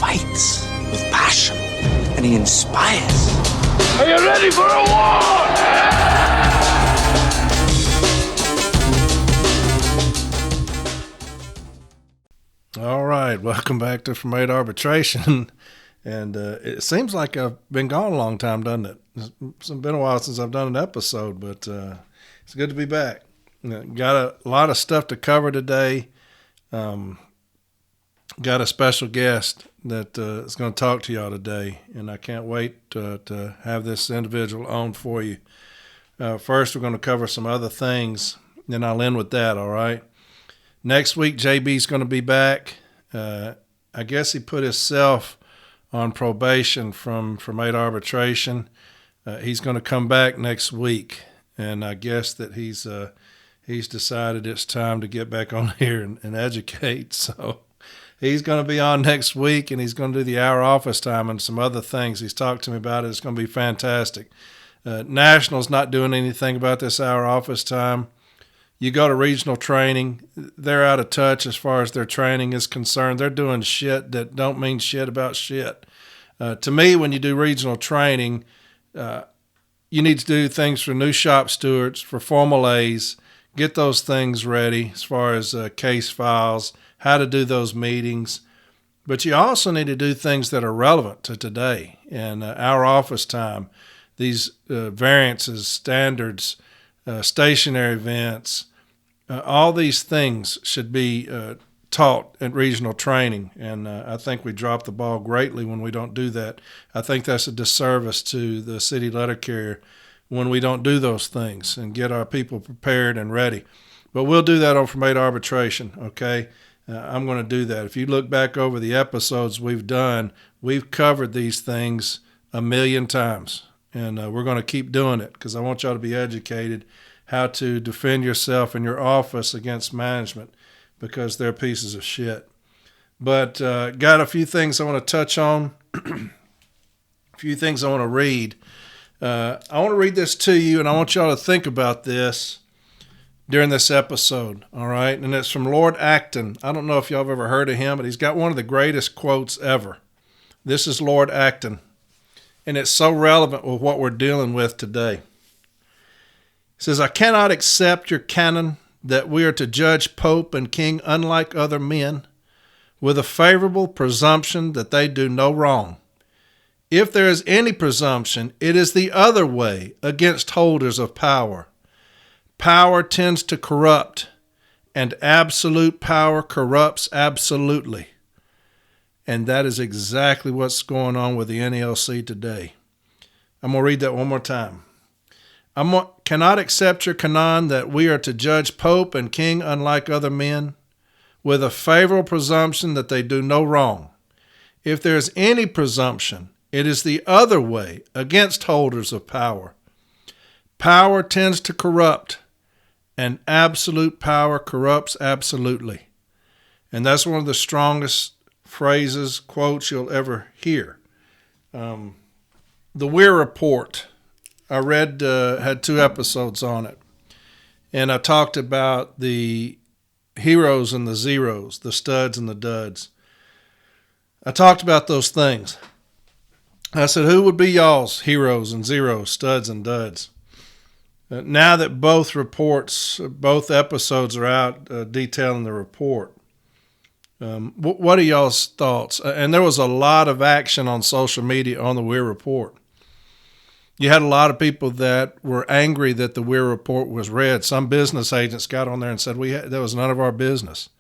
fights with passion, and he inspires. Are you ready for a war? All right, welcome back to From Arbitration. And it seems like I've been gone a long time, doesn't it? It's been a while since I've done an episode, but it's good to be back. Got a lot of stuff to cover today. Got a special guest that is going to talk to y'all today, and I can't wait to have this individual on for you. First, we're going to cover some other things, then I'll end with that, all right? Next week, JB's going to be back. I guess he put himself on probation from Arbitration. He's going to come back next week, and I guess that he's decided it's time to get back on here and educate. So he's going to be on next week, and he's going to do the hour office time and some other things. He's talked to me about it. It's going to be fantastic. National's not doing anything about this hour office time. You go to regional training, they're out of touch as far as their training is concerned. They're doing shit that don't mean shit about shit. To me, when you do regional training, you need to do things for new shop stewards, for Formal A's, get those things ready as far as case files, how to do those meetings. But you also need to do things that are relevant to today and our office time, these variances, standards, stationary events. All these things should be taught at regional training, and I think we drop the ball greatly when we don't do that. I think that's a disservice to the city letter carrier when we don't do those things and get our people prepared and ready. But we'll do that on From Arbitration, okay? I'm going to do that. If you look back over the episodes we've done, we've covered these things 1,000,000 times, and we're going to keep doing it because I want y'all to be educated how to defend yourself and your office against management because they're pieces of shit. But got a few things I want to touch on, a few things I want to read. I want to read this to you, and I want y'all to think about this during this episode, all right? And it's from Lord Acton. I don't know if y'all have ever heard of him, but he's got one of the greatest quotes ever. This is Lord Acton, and it's so relevant with what we're dealing with today. He says, I cannot accept your canon that we are to judge Pope and King unlike other men, with a favorable presumption that they do no wrong. If there is any presumption, it is the other way against holders of power. Power tends to corrupt, and absolute power corrupts absolutely. And that is exactly what's going on with the NALC today. I'm going to read that one more time. I cannot accept your canon that we are to judge Pope and King unlike other men, with a favorable presumption that they do no wrong. If there is any presumption, it is the other way against holders of power. Power tends to corrupt, and absolute power corrupts absolutely. And that's one of the strongest phrases, quotes you'll ever hear. The Weir Report, I read, had 2 episodes on it. And I talked about the heroes and the zeros, the studs and the duds. I talked about those things. I said, who would be y'all's heroes and zeros, studs and duds? Now that both episodes are out detailing the report, what are y'all's thoughts? And there was a lot of action on social media on the Weir Report. You had a lot of people that were angry that the Weir Report was read. Some business agents got on there and said that was none of our business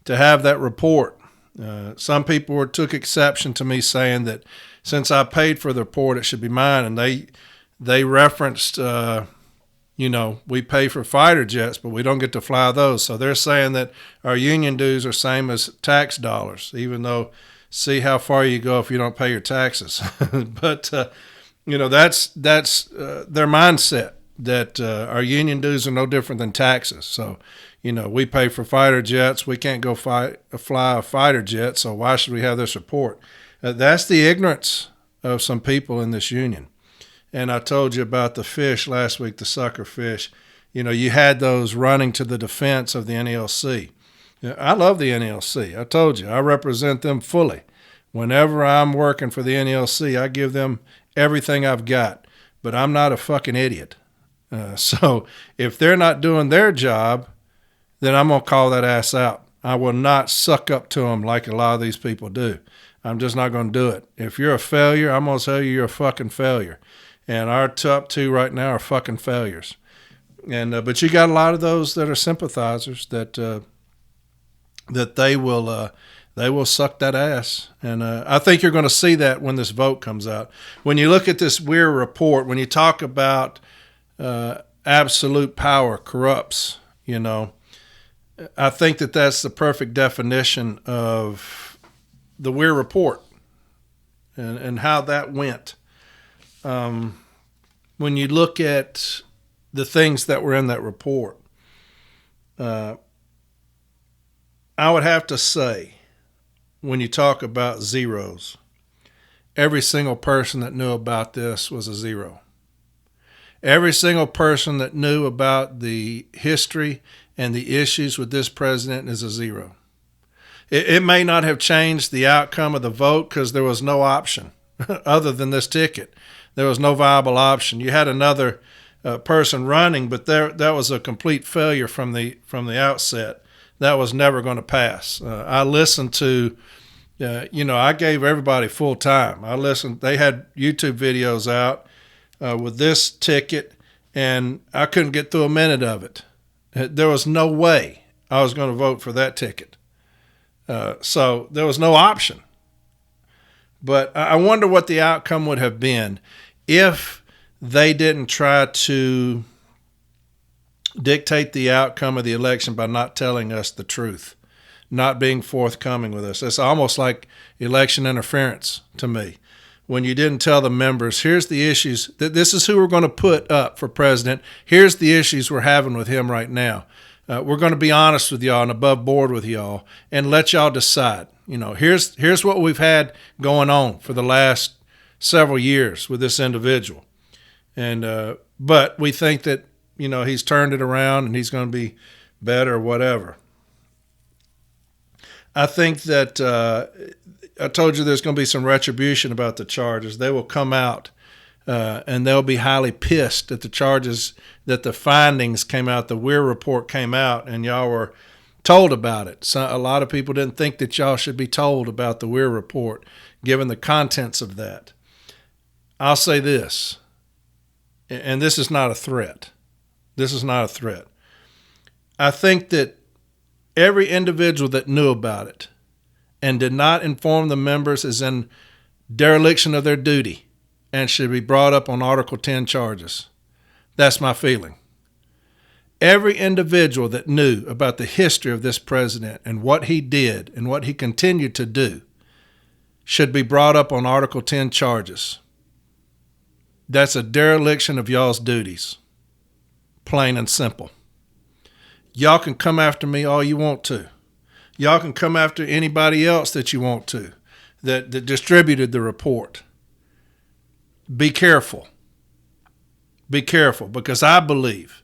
to have that report. Some people took exception to me saying that since I paid for the report, it should be mine. And they referenced, we pay for fighter jets, but we don't get to fly those. So they're saying that our union dues are same as tax dollars, even though see how far you go if you don't pay your taxes. But that's their mindset, that our union dues are no different than taxes. So, we pay for fighter jets. We can't go fly a fighter jet, so why should we have this report? That's the ignorance of some people in this union. And I told you about the fish last week, the sucker fish. You had those running to the defense of the NALC. I love the NALC. I told you, I represent them fully. Whenever I'm working for the NLC, I give them everything I've got, but I'm not a fucking idiot. So if they're not doing their job, then I'm going to call that ass out. I will not suck up to them like a lot of these people do. I'm just not going to do it. If you're a failure, I'm going to tell you you're a fucking failure. And our top two right now are fucking failures. And but you got a lot of those that are sympathizers that they will suck that ass. And I think you're going to see that when this vote comes out. When you look at this Weir Report, when you talk about absolute power corrupts, I think that that's the perfect definition of the Weir Report and how that went. When you look at the things that were in that report, I would have to say, when you talk about zeros, every single person that knew about this was a zero. Every single person that knew about the history and the issues with this president is a zero. It may not have changed the outcome of the vote because there was no option other than this ticket. There was no viable option. You had another person running, but that was a complete failure from the outset. That was never going to pass. I listened to, I gave everybody full time. I listened. They had YouTube videos out with this ticket, and I couldn't get through a minute of it. There was no way I was going to vote for that ticket. So there was no option. But I wonder what the outcome would have been if they didn't try to dictate the outcome of the election by not telling us the truth, not being forthcoming with us. It's almost like election interference to me. When you didn't tell the members, here's the issues, this is who we're going to put up for president. Here's the issues we're having with him right now. We're going to be honest with y'all and above board with y'all and let y'all decide. Here's what we've had going on for the last several years with this individual. And but we think that, he's turned it around and he's going to be better or whatever. I think that I told you there's going to be some retribution about the charges. They will come out and they'll be highly pissed at the charges, that the findings came out, the Weir Report came out, and y'all were told about it. So a lot of people didn't think that y'all should be told about the Weir Report, given the contents of that. I'll say this, and this is not a threat. This is not a threat. I think that every individual that knew about it and did not inform the members is in dereliction of their duty and should be brought up on Article 10 charges. That's my feeling. Every individual that knew about the history of this president and what he did and what he continued to do should be brought up on Article 10 charges. That's a dereliction of y'all's duties. Plain and simple. Y'all can come after me all you want to. Y'all can come after anybody else that you want to that distributed the report. Be careful. Be careful, because I believe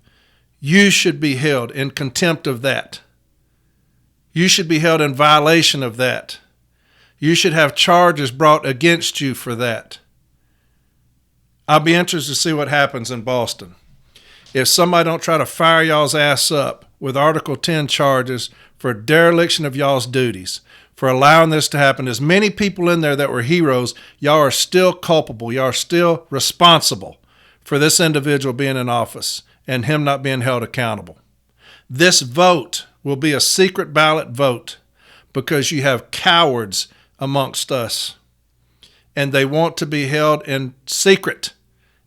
you should be held in contempt of that. You should be held in violation of that. You should have charges brought against you for that. I'll be interested to see what happens in Boston. If somebody don't try to fire y'all's ass up with Article 10 charges for dereliction of y'all's duties, for allowing this to happen, as many people in there that were heroes, y'all are still culpable. Y'all are still responsible for this individual being in office and him not being held accountable. This vote will be a secret ballot vote because you have cowards amongst us, and they want to be held in secret,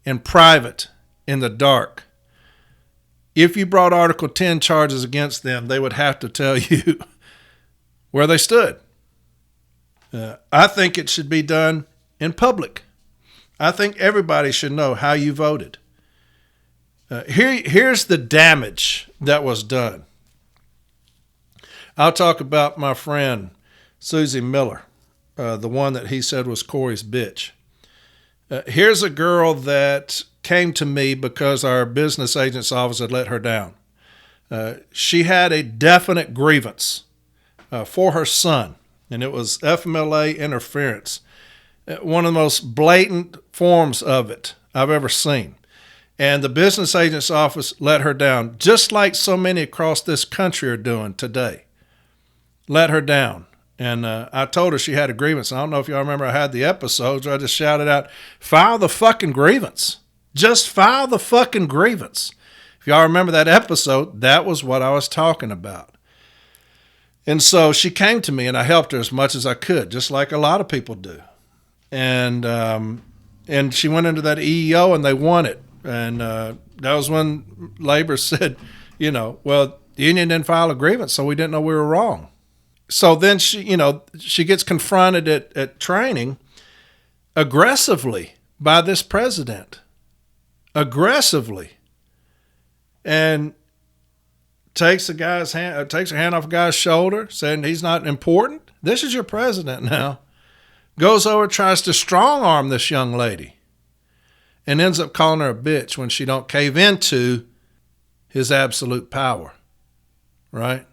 in private, in the dark. If you brought Article 10 charges against them, they would have to tell you where they stood. I think it should be done in public. I think everybody should know how you voted. Here's the damage that was done. I'll talk about my friend Susie Miller, the one that he said was Corey's bitch. Here's a girl that came to me because our business agent's office had let her down. She had a definite grievance for her son and it was FMLA interference. One of the most blatant forms of it I've ever seen. And the business agent's office let her down, just like so many across this country are doing today. Let her down. And I told her she had a grievance. I don't know if y'all remember I had the episodes where I just shouted out, file the fucking grievance. Just file the fucking grievance. If y'all remember that episode, that was what I was talking about. And so she came to me and I helped her as much as I could, just like a lot of people do. And she went into that EEO and they won it. And that was when labor said, well, the union didn't file a grievance, so we didn't know we were wrong. So then she gets confronted at training aggressively by this president. Aggressively. And takes her hand off a guy's shoulder, saying he's not important. This is your president now. Goes over, tries to strong arm this young lady. And ends up calling her a bitch when she don't cave into his absolute power, right?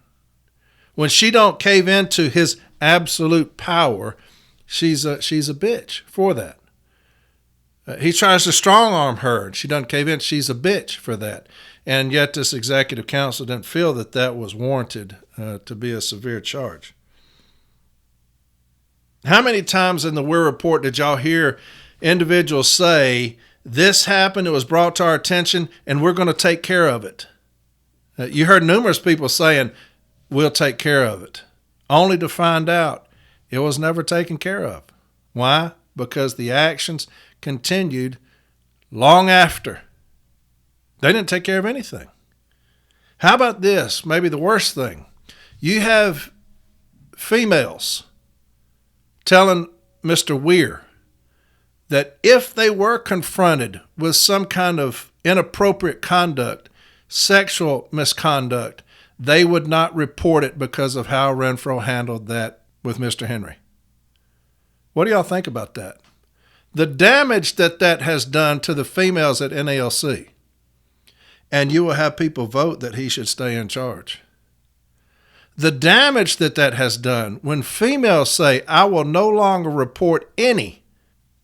When she don't cave into his absolute power, she's a bitch for that. He tries to strong arm her, and she doesn't cave in. She's a bitch for that. And yet this executive council didn't feel that was warranted to be a severe charge. How many times in the Weir Report did y'all hear individuals say, this happened, it was brought to our attention, and we're going to take care of it? You heard numerous people saying, we'll take care of it, only to find out it was never taken care of. Why? Because the actions continued long after. They didn't take care of anything. How about this? Maybe the worst thing. You have females telling Mr. Weir that if they were confronted with some kind of inappropriate conduct, sexual misconduct, they would not report it because of how Renfro handled that with Mr. Henry. What do y'all think about that? The damage that has done to the females at NALC. And you will have people vote that he should stay in charge. The damage that has done when females say, I will no longer report any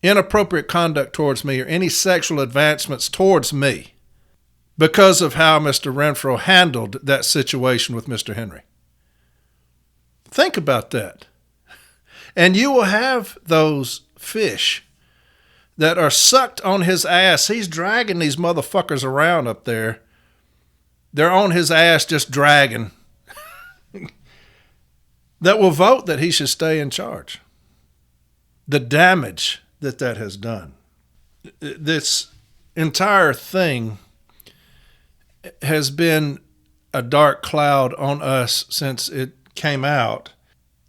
inappropriate conduct towards me or any sexual advancements towards me because of how Mr. Renfro handled that situation with Mr. Henry. Think about that. And you will have those fish that are sucked on his ass. He's dragging these motherfuckers around up there. They're on his ass just dragging. That will vote that he should stay in charge. The damage that has done. This entire thing has been a dark cloud on us since it came out.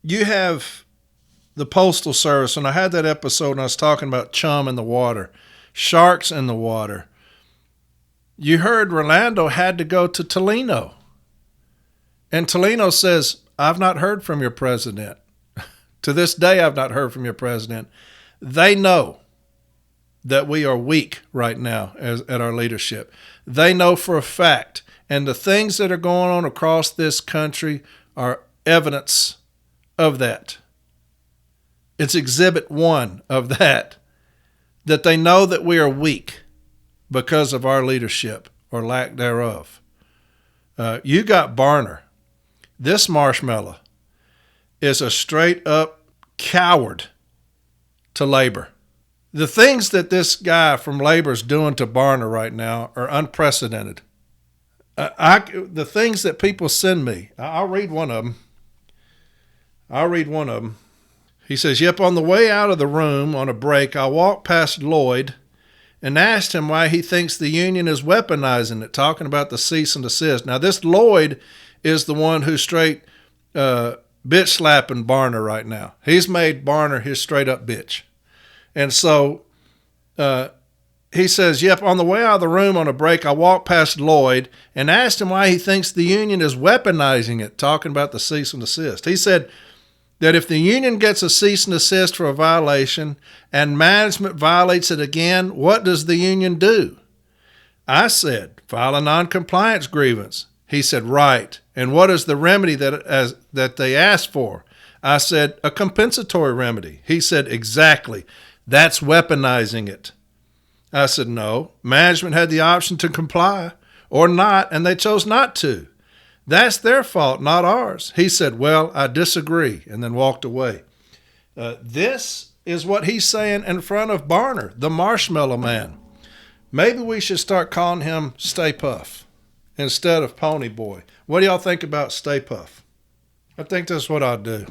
You have the Postal Service, and I had that episode and I was talking about chum in the water, sharks in the water. You heard Rolando had to go to Tolino. And Tolino says, I've not heard from your president. To this day, I've not heard from your president. They know that we are weak right now at our leadership. They know for a fact. And the things that are going on across this country are evidence of that. It's exhibit 1 of that they know that we are weak because of our leadership or lack thereof. You got Barner. This marshmallow is a straight up coward to labor. The things that this guy from labor is doing to Barner right now are unprecedented. The things that people send me, I'll read one of them. He says, yep, on the way out of the room on a break, I walked past Lloyd and asked him why he thinks the union is weaponizing it, talking about the cease and desist. Now, this Lloyd is the one who's straight bitch slapping Barner right now. He's made Barner his straight up bitch. And so he says, yep, on the way out of the room on a break, I walked past Lloyd and asked him why he thinks the union is weaponizing it, talking about the cease and desist. He said that if the union gets a cease and desist for a violation and management violates it again, what does the union do? I said, file a non-compliance grievance. He said, right. And what is the remedy that they asked for? I said, a compensatory remedy. He said, exactly. That's weaponizing it. I said, no. Management had the option to comply or not, and they chose not to. That's their fault, not ours. He said, well, I disagree, and then walked away. This is what he's saying in front of Barner, the Marshmallow Man. Maybe we should start calling him Stay Puft instead of Pony Boy. What do y'all think about Stay Puft? I think that's what I'll do.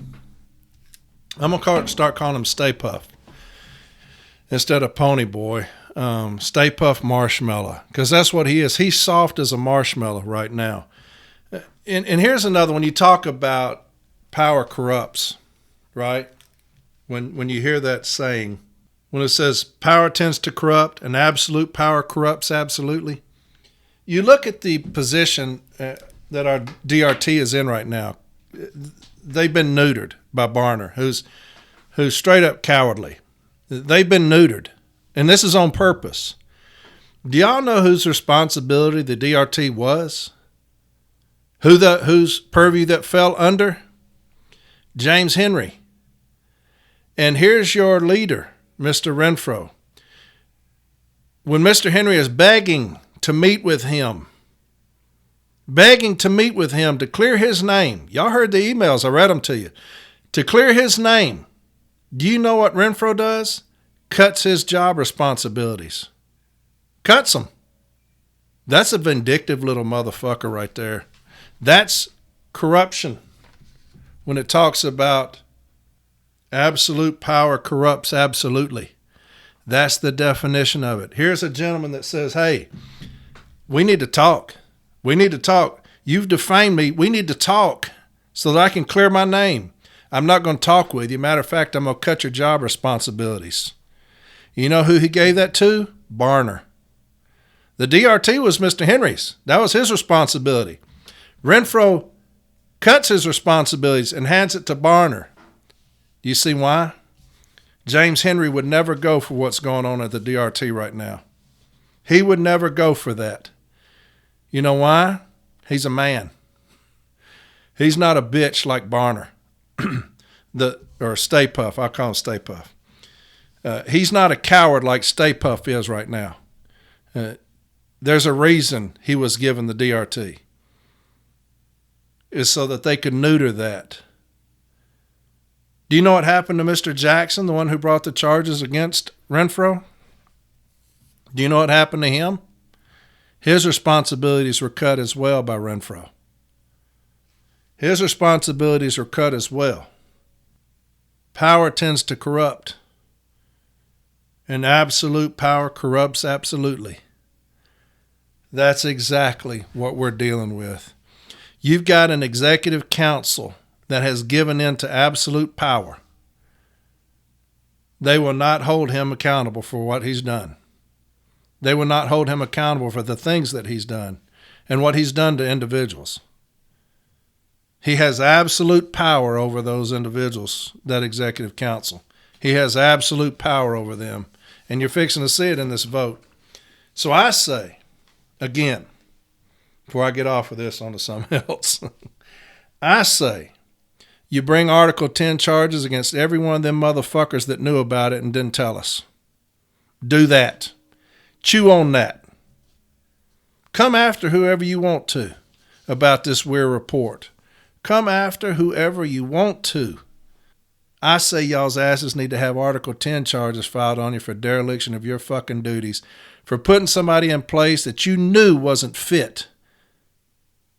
I'm going to start calling him Stay Puft instead of Pony Boy. Stay Puft Marshmallow, because that's what he is. He's soft as a marshmallow right now. And here's another one. You talk about power corrupts, right? When you hear that saying, when it says power tends to corrupt and absolute power corrupts absolutely, you look at the position that our DRT is in right now. They've been neutered by Barner, who's straight up cowardly. They've been neutered, and this is on purpose. Do y'all know whose responsibility the DRT was? Whose purview that fell under? James Henry. And here's your leader, Mr. Renfro. When Mr. Henry is begging to meet with him to clear his name. Y'all heard the emails. I read them to you. To clear his name. Do you know what Renfro does? Cuts his job responsibilities. Cuts them. That's a vindictive little motherfucker right there. That's corruption. When it talks about absolute power corrupts absolutely. That's the definition of it. Here's a gentleman that says, hey, we need to talk. We need to talk. You've defamed me. We need to talk so that I can clear my name. I'm not going to talk with you. Matter of fact, I'm going to cut your job responsibilities. You know who he gave that to? Barner. The DRT was Mr. Henry's. That was his responsibility. Renfro cuts his responsibilities and hands it to Barner. Do you see why? James Henry would never go for what's going on at the DRT right now. He would never go for that. You know why? He's a man. He's not a bitch like Barner. Or Stay Puft. I'll call him Stay Puft. He's not a coward like Stay Puft is right now. There's a reason he was given the DRT. Is so that they could neuter that. Do you know what happened to Mr. Jackson, the one who brought the charges against Renfro? Do you know what happened to him? His responsibilities were cut as well by Renfro. His responsibilities were cut as well. Power tends to corrupt. And absolute power corrupts absolutely. That's exactly what we're dealing with. You've got an executive council that has given in to absolute power. They will not hold him accountable for what he's done. They will not hold him accountable for the things that he's done and what he's done to individuals. He has absolute power over those individuals, that executive council. He has absolute power over them. And you're fixing to see it in this vote. So I say, again, before I get off of this onto something else, I say, you bring Article 10 charges against every one of them motherfuckers that knew about it and didn't tell us. Do that. Chew on that. Come after whoever you want to about this Weir Report. Come after whoever you want to. I say y'all's asses need to have Article 10 charges filed on you for dereliction of your fucking duties, for putting somebody in place that you knew wasn't fit.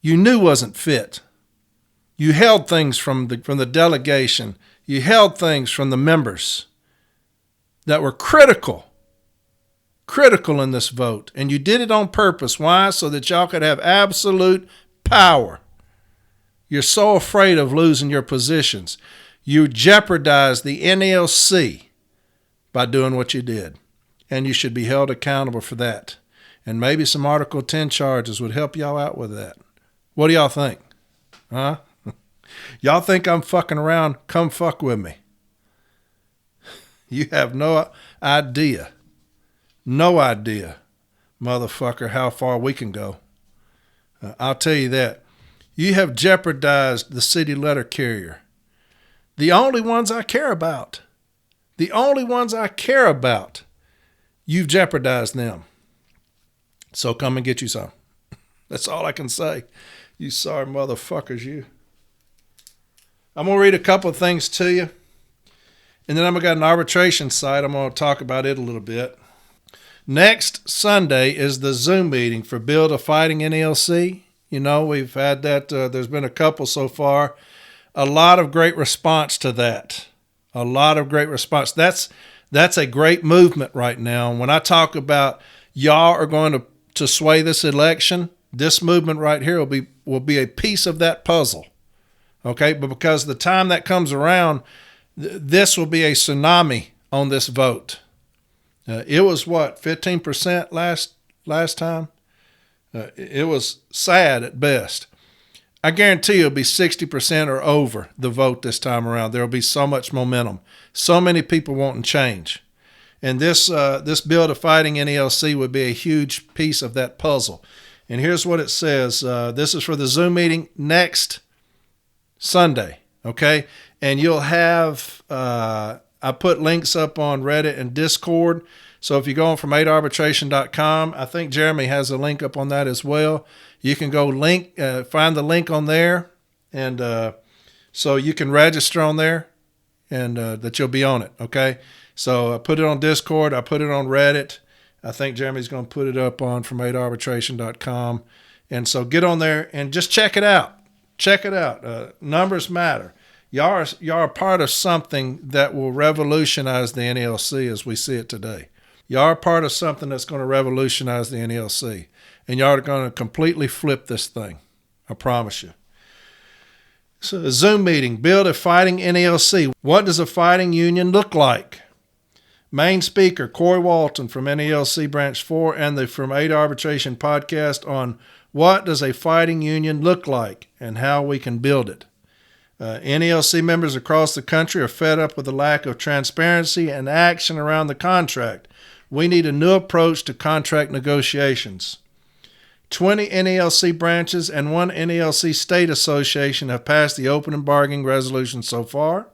You knew wasn't fit. You held things from the delegation. You held things from the members that were critical in this vote. And you did it on purpose. Why? So that y'all could have absolute power. You're so afraid of losing your positions. You jeopardized the NLC by doing what you did. And you should be held accountable for that. And maybe some Article 10 charges would help y'all out with that. What do y'all think? Huh? Y'all think I'm fucking around? Come fuck with me. You have no idea, motherfucker, how far we can go. I'll tell you that. You have jeopardized the city letter carrier. The only ones I care about. The only ones I care about. You've jeopardized them. So come and get you some. That's all I can say. You sorry motherfuckers, you. I'm going to read a couple of things to you. And then I'm going to got an arbitration site. I'm going to talk about it a little bit. Next Sunday is the Zoom meeting for Build a Fighting NELC. You know, we've had that. There's been a couple so far. A lot of great response to that. A lot of great response. That's a great movement right now. And when I talk about y'all are going to sway this election, this movement right here will be a piece of that puzzle. Okay, but because the time that comes around, this will be a tsunami on this vote. It was what, 15% last time? It was sad at best. I guarantee it'll be 60% or over the vote this time around. There'll be so much momentum, so many people wanting change. And this Build a Fighting NELC would be a huge piece of that puzzle. And here's what it says. This is for the Zoom meeting next Sunday, okay? And you'll have, I put links up on Reddit and Discord. So if you go on from 8arbitration.com, I think Jeremy has a link up on that as well. You can go find the link on there, and so you can register on there, and that you'll be on it, okay? So I put it on Discord. I put it on Reddit. I think Jeremy's going to put it up on from 8arbitration.com. And so get on there and just check it out. Check it out. Numbers matter. Y'all are part of something that will revolutionize the NELC as we see it today. Y'all are part of something that's going to revolutionize the NELC. And y'all are going to completely flip this thing. I promise you. So a Zoom meeting, Build a Fighting NELC. What does a fighting union look like? Main speaker, Corey Walton from NELC Branch 4 and the From 8 Arbitration podcast on what does a fighting union look like and how we can build it. NELC members across the country are fed up with the lack of transparency and action around the contract. We need a new approach to contract negotiations. 20 NELC branches and one NELC state association have passed the open and bargaining resolution so far.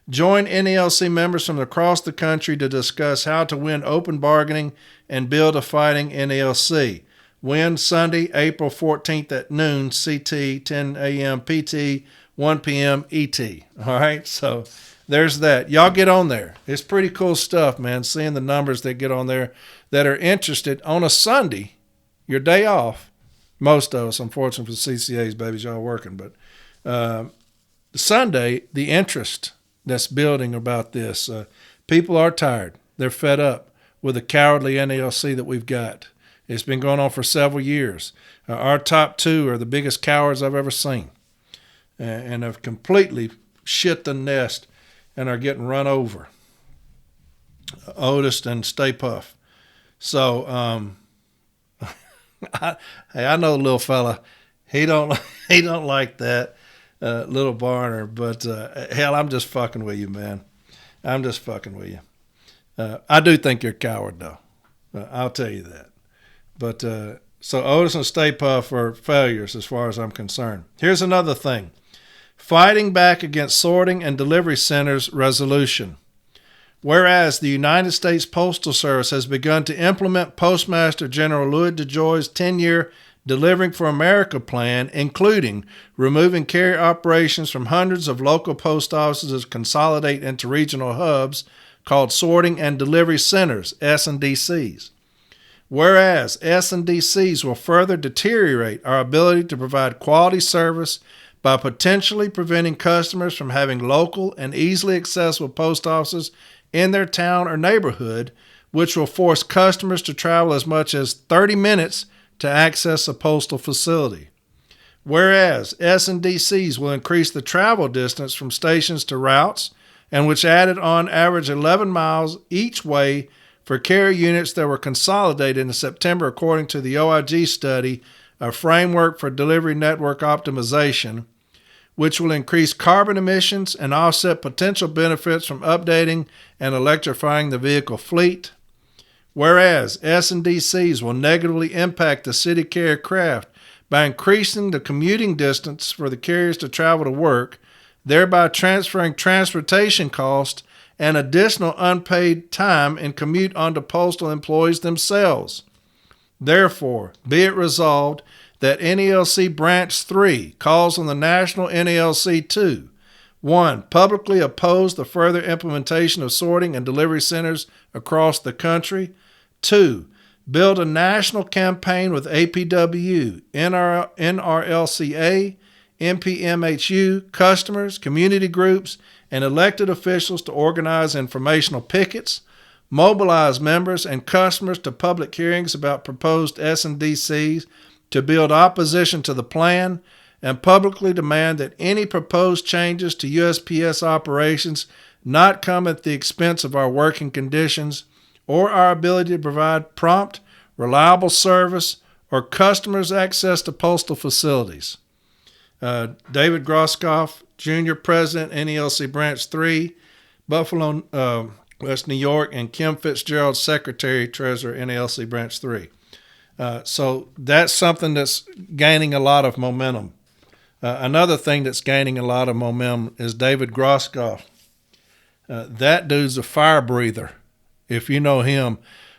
Join NELC members from across the country to discuss how to win open bargaining and build a fighting NELC. Win Sunday, April 14th at noon, CT, 10 a.m. PT, 1 p.m. ET. All right, so there's that. Y'all get on there. It's pretty cool stuff, man, seeing the numbers that get on there that are interested on a Sunday, your day off. Most of us, unfortunately for CCAs, babies, y'all working, but Sunday, the interest that's building about this. People are tired. They're fed up with the cowardly NELC that we've got. It's been going on for several years. Our top two are the biggest cowards I've ever seen, and have completely shit the nest and are getting run over. Otis and Stay Puft. So, hey, I know the little fella. He don't like that. Little Barner, but hell, I'm just fucking with you, man. I'm just fucking with you. I do think you're a coward, though. I'll tell you that. But so Otis and Stay Puft are failures as far as I'm concerned. Here's another thing. Fighting back against sorting and delivery centers resolution. Whereas the United States Postal Service has begun to implement Postmaster General Louis DeJoy's 10-year Delivering for America plan, including removing carrier operations from hundreds of local post offices to consolidate into regional hubs called sorting and delivery centers, S&DCs. Whereas S&DCs will further deteriorate our ability to provide quality service by potentially preventing customers from having local and easily accessible post offices in their town or neighborhood, which will force customers to travel as much as 30 minutes to access a postal facility. Whereas S&DCs will increase the travel distance from stations to routes, and which added on average 11 miles each way for carrier units that were consolidated in September according to the OIG study, a framework for delivery network optimization, which will increase carbon emissions and offset potential benefits from updating and electrifying the vehicle fleet. Whereas S&DCs will negatively impact the city carrier craft by increasing the commuting distance for the carriers to travel to work, thereby transferring transportation costs and additional unpaid time in commute onto postal employees themselves. Therefore, be it resolved that NELC Branch 3 calls on the National NELC to 1. Publicly oppose the further implementation of sorting and delivery centers across the country. 2. Build a national campaign with APW, NRLCA, MPMHU, customers, community groups, and elected officials to organize informational pickets, mobilize members and customers to public hearings about proposed S&DCs to build opposition to the plan, and publicly demand that any proposed changes to USPS operations not come at the expense of our working conditions or our ability to provide prompt, reliable service or customers' access to postal facilities. David Groskoff, Jr., President, NELC Branch 3, Buffalo, West New York, and Kim Fitzgerald, Secretary, Treasurer, NELC Branch 3. So that's something that's gaining a lot of momentum. Another thing that's gaining a lot of momentum is David Groskoff. That dude's a fire breather. If you know him,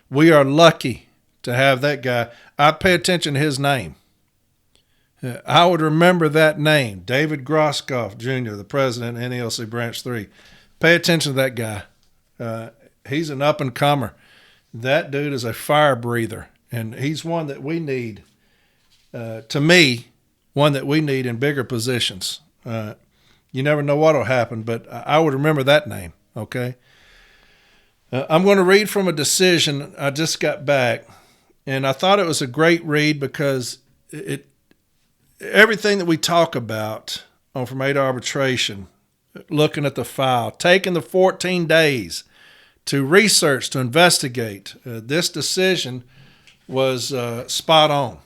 we are lucky to have that guy. I pay attention to his name. I would remember that name, David Groskoff, Jr., the president of NELC Branch 3. Pay attention to that guy. He's an up-and-comer. That dude is a fire breather, and he's one that we need, to me, one that we need in bigger positions. You never know what will happen, but I would remember that name, okay? I'm going to read from a decision I just got back, and I thought it was a great read because everything that we talk about on From A to Arbitration, looking at the file, taking the 14 days to research, to investigate, this decision was spot on.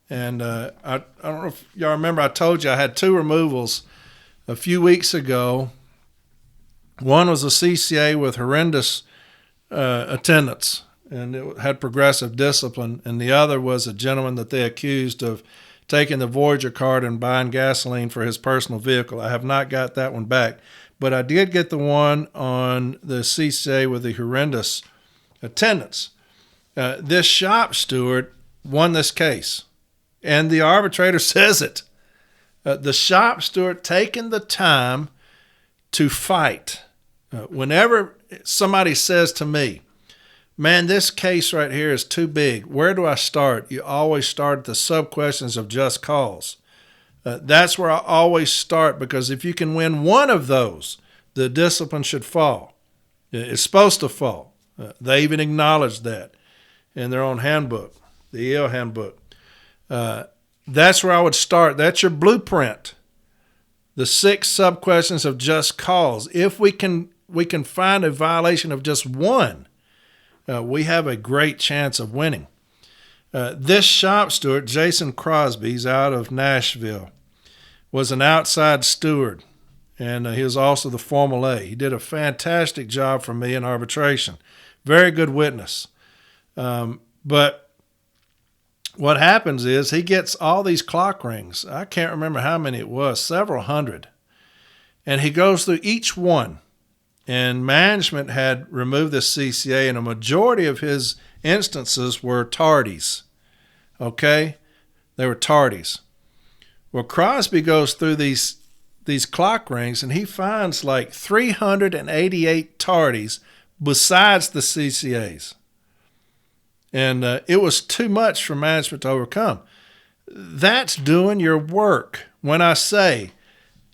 And I don't know if y'all remember, I told you I had 2 removals a few weeks ago. One was a CCA with horrendous attendance, and it had progressive discipline. And the other was a gentleman that they accused of taking the Voyager card and buying gasoline for his personal vehicle. I have not got that one back, but I did get the one on the CCA with the horrendous attendance. This shop steward won this case, and the arbitrator says it. The shop steward taking the time to fight. Whenever somebody says to me, man, this case right here is too big, where do I start? You always start at the sub-questions of just cause. That's where I always start, because if you can win one of those, the discipline should fall. It's supposed to fall. They even acknowledge that in their own handbook, the EL handbook. That's where I would start. That's your blueprint. The 6 sub-questions of just cause. If we can find a violation of just one, we have a great chance of winning. This shop steward, Jason Crosby, he's out of Nashville, was an outside steward, and he was also the Formal A. He did a fantastic job for me in arbitration. Very good witness. But what happens is he gets all these clock rings. I can't remember how many it was, several hundred. And he goes through each one. And management had removed this CCA, and a majority of his instances were tardies. Okay? They were tardies. Well, Crosby goes through these clock rings, and he finds like 388 tardies besides the CCAs. And it was too much for management to overcome. That's doing your work. When I say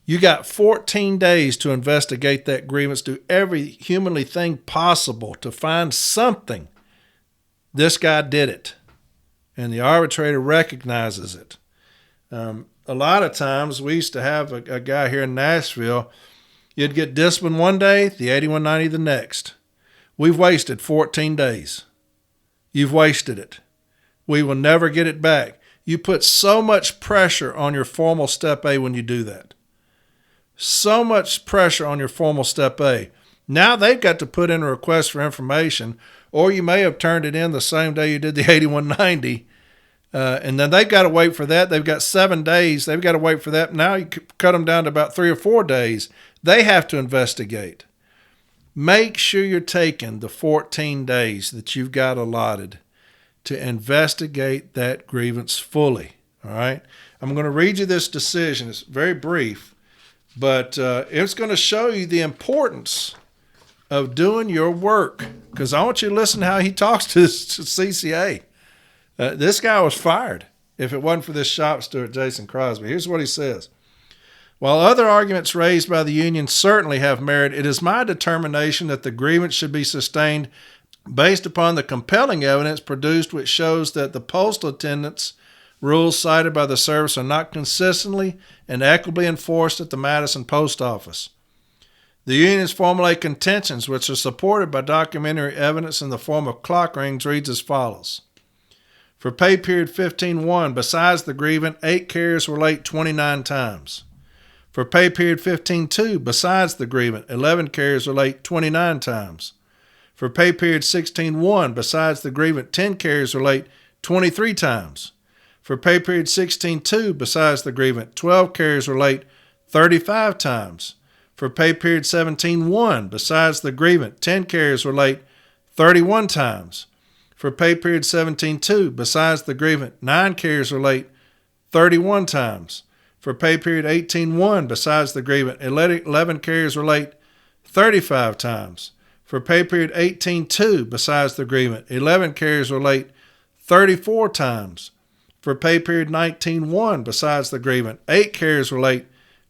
you got 14 days to investigate that grievance, do every humanly thing possible to find something, this guy did it. And the arbitrator recognizes it. A lot of times we used to have a guy here in Nashville, you'd get disciplined one day, the 8190 the next. We've wasted 14 days. You've wasted it. We will never get it back. You put so much pressure on your formal Step A when you do that. So much pressure on your formal Step A. Now they've got to put in a request for information, or you may have turned it in the same day you did the 8190 And then they've got to wait for that. They've got 7 days. They've got to wait for that. Now you cut them down to about 3 or 4 days. They have to investigate. Make sure you're taking the 14 days that you've got allotted to investigate that grievance fully. All right? I'm going to read you this decision. It's very brief, but it's going to show you the importance of doing your work, because I want you to listen to how he talks to CCA. This guy was fired if it wasn't for this shop steward, Jason Crosby. Here's what he says. While other arguments raised by the union certainly have merit, it is my determination that the grievance should be sustained based upon the compelling evidence produced which shows that the postal attendance rules cited by the service are not consistently and equitably enforced at the Madison Post Office. The unions formulate contentions which are supported by documentary evidence in the form of clock rings reads as follows. For pay period 15-1, besides the grievance, 8 carriers were late 29 times. For pay period 15-2, besides the grievance, 11 carriers were late 29 times. For pay period 16-1, besides the grievance, 10 carriers were late 23 times. For pay period 16-2, besides the grievance, 12 carriers were late 35 times. For pay period 17-1, besides the grievance, 10 carriers were late 31 times. For pay period 17-2, besides the grievance, 9 carriers were late 31 times. For pay period 18-1, besides the grievance, 11 carriers were late 35 times. For pay period 18-2, besides the grievance, 11 carriers were late 34 times. For pay period 19-1, besides the grievance, 8 carriers were late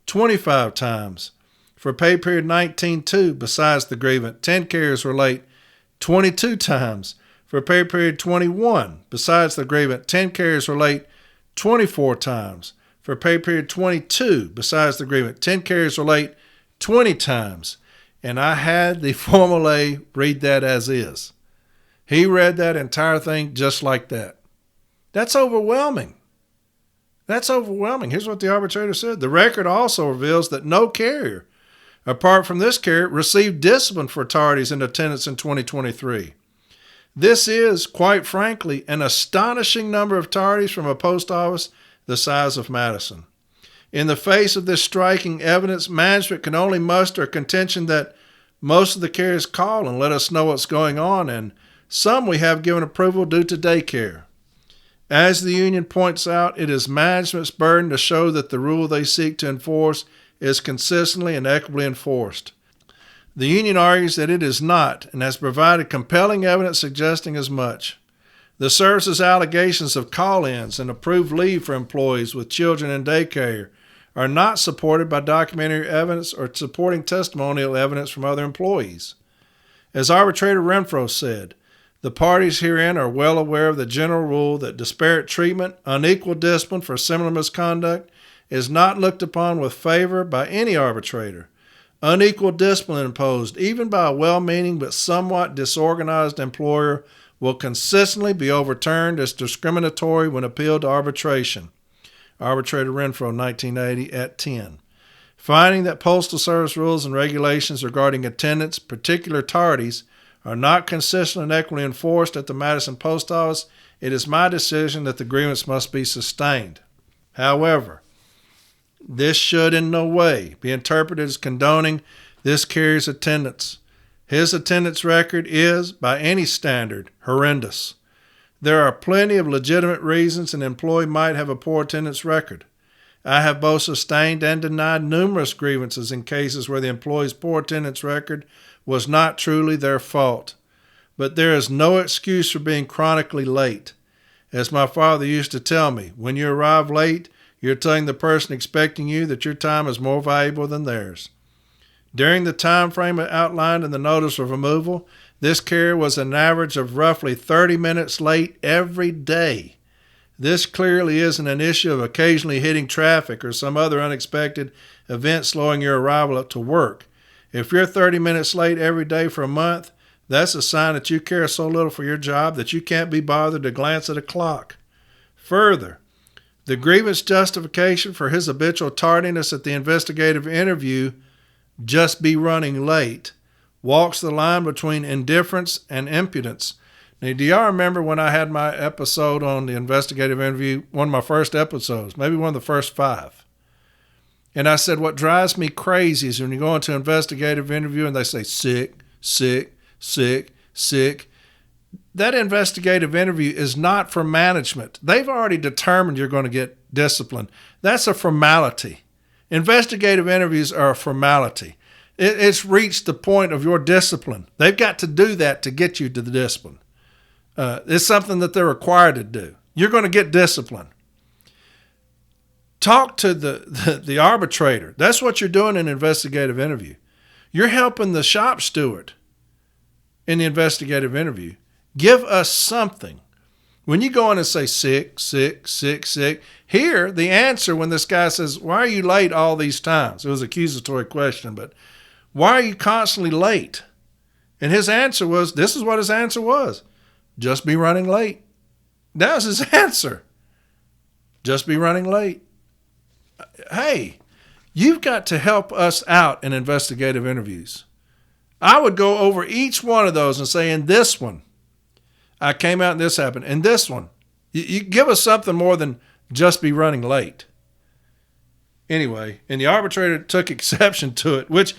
25 times. For pay period 19-2, besides the grievance, 10 carriers were late 22 times. For pay period 21, besides the grievance, 10 carriers were late 24 times. For pay period 22, besides the grievance, 10 carriers were late 20 times. And I had the Formal A read that as is. He read that entire thing just like that. That's overwhelming. That's overwhelming. Here's what the arbitrator said. The record also reveals that no carrier, apart from this carrier, received discipline for tardies in attendance in 2023. This is, quite frankly, an astonishing number of tardies from a post office the size of Madison. In the face of this striking evidence, management can only muster a contention that most of the carriers call and let us know what's going on, and some we have given approval due to daycare. As the union points out, it is management's burden to show that the rule they seek to enforce is consistently and equitably enforced. The union argues that it is not and has provided compelling evidence suggesting as much. The service's allegations of call-ins and approved leave for employees with children in daycare are not supported by documentary evidence or supporting testimonial evidence from other employees. As Arbitrator Renfro said, the parties herein are well aware of the general rule that disparate treatment, unequal discipline for similar misconduct is not looked upon with favor by any arbitrator. Unequal discipline imposed even by a well-meaning but somewhat disorganized employer will consistently be overturned as discriminatory when appealed to arbitration. Arbitrator Renfro, 1980, at 10. Finding that Postal Service rules and regulations regarding attendance, particular tardies, are not consistent and equitably enforced at the Madison Post Office, it is my decision that the grievance must be sustained. However, this should in no way be interpreted as condoning this carrier's attendance. His attendance record is, by any standard, horrendous. There are plenty of legitimate reasons an employee might have a poor attendance record. I have both sustained and denied numerous grievances in cases where the employee's poor attendance record was not truly their fault. But there is no excuse for being chronically late. As my father used to tell me, when you arrive late, you're telling the person expecting you that your time is more valuable than theirs. During the time frame outlined in the notice of removal, this carrier was an average of roughly 30 minutes late every day. This clearly isn't an issue of occasionally hitting traffic or some other unexpected event slowing your arrival to work. If you're 30 minutes late every day for a month, that's a sign that you care so little for your job that you can't be bothered to glance at a clock. Further, the grievance justification for his habitual tardiness at the investigative interview, just be running late, walks the line between indifference and impudence Now, do y'all remember when I had my episode on the investigative interview, one of my first episodes, maybe one of the first 5? And I said, what drives me crazy is when you go into an investigative interview and they say sick, sick, sick, sick. That investigative interview is not for management. They've already determined you're going to get disciplined. That's a formality. Investigative interviews are a formality. It's reached the point of your discipline. They've got to do that to get you to the discipline. It's something that they're required to do. You're going to get discipline. Talk to the arbitrator. That's what you're doing in an investigative interview. You're helping the shop steward in the investigative interview. Give us something. When you go in and say sick, sick, sick, sick, here the answer when this guy says, why are you late all these times? It was an accusatory question, but why are you constantly late? And his answer was, this is what his answer was. Just be running late. That was his answer. Just be running late. Hey, you've got to help us out in investigative interviews. I would go over each one of those and say, in this one, I came out and this happened. In this one, you give us something more than just be running late. Anyway, and the arbitrator took exception to it, which,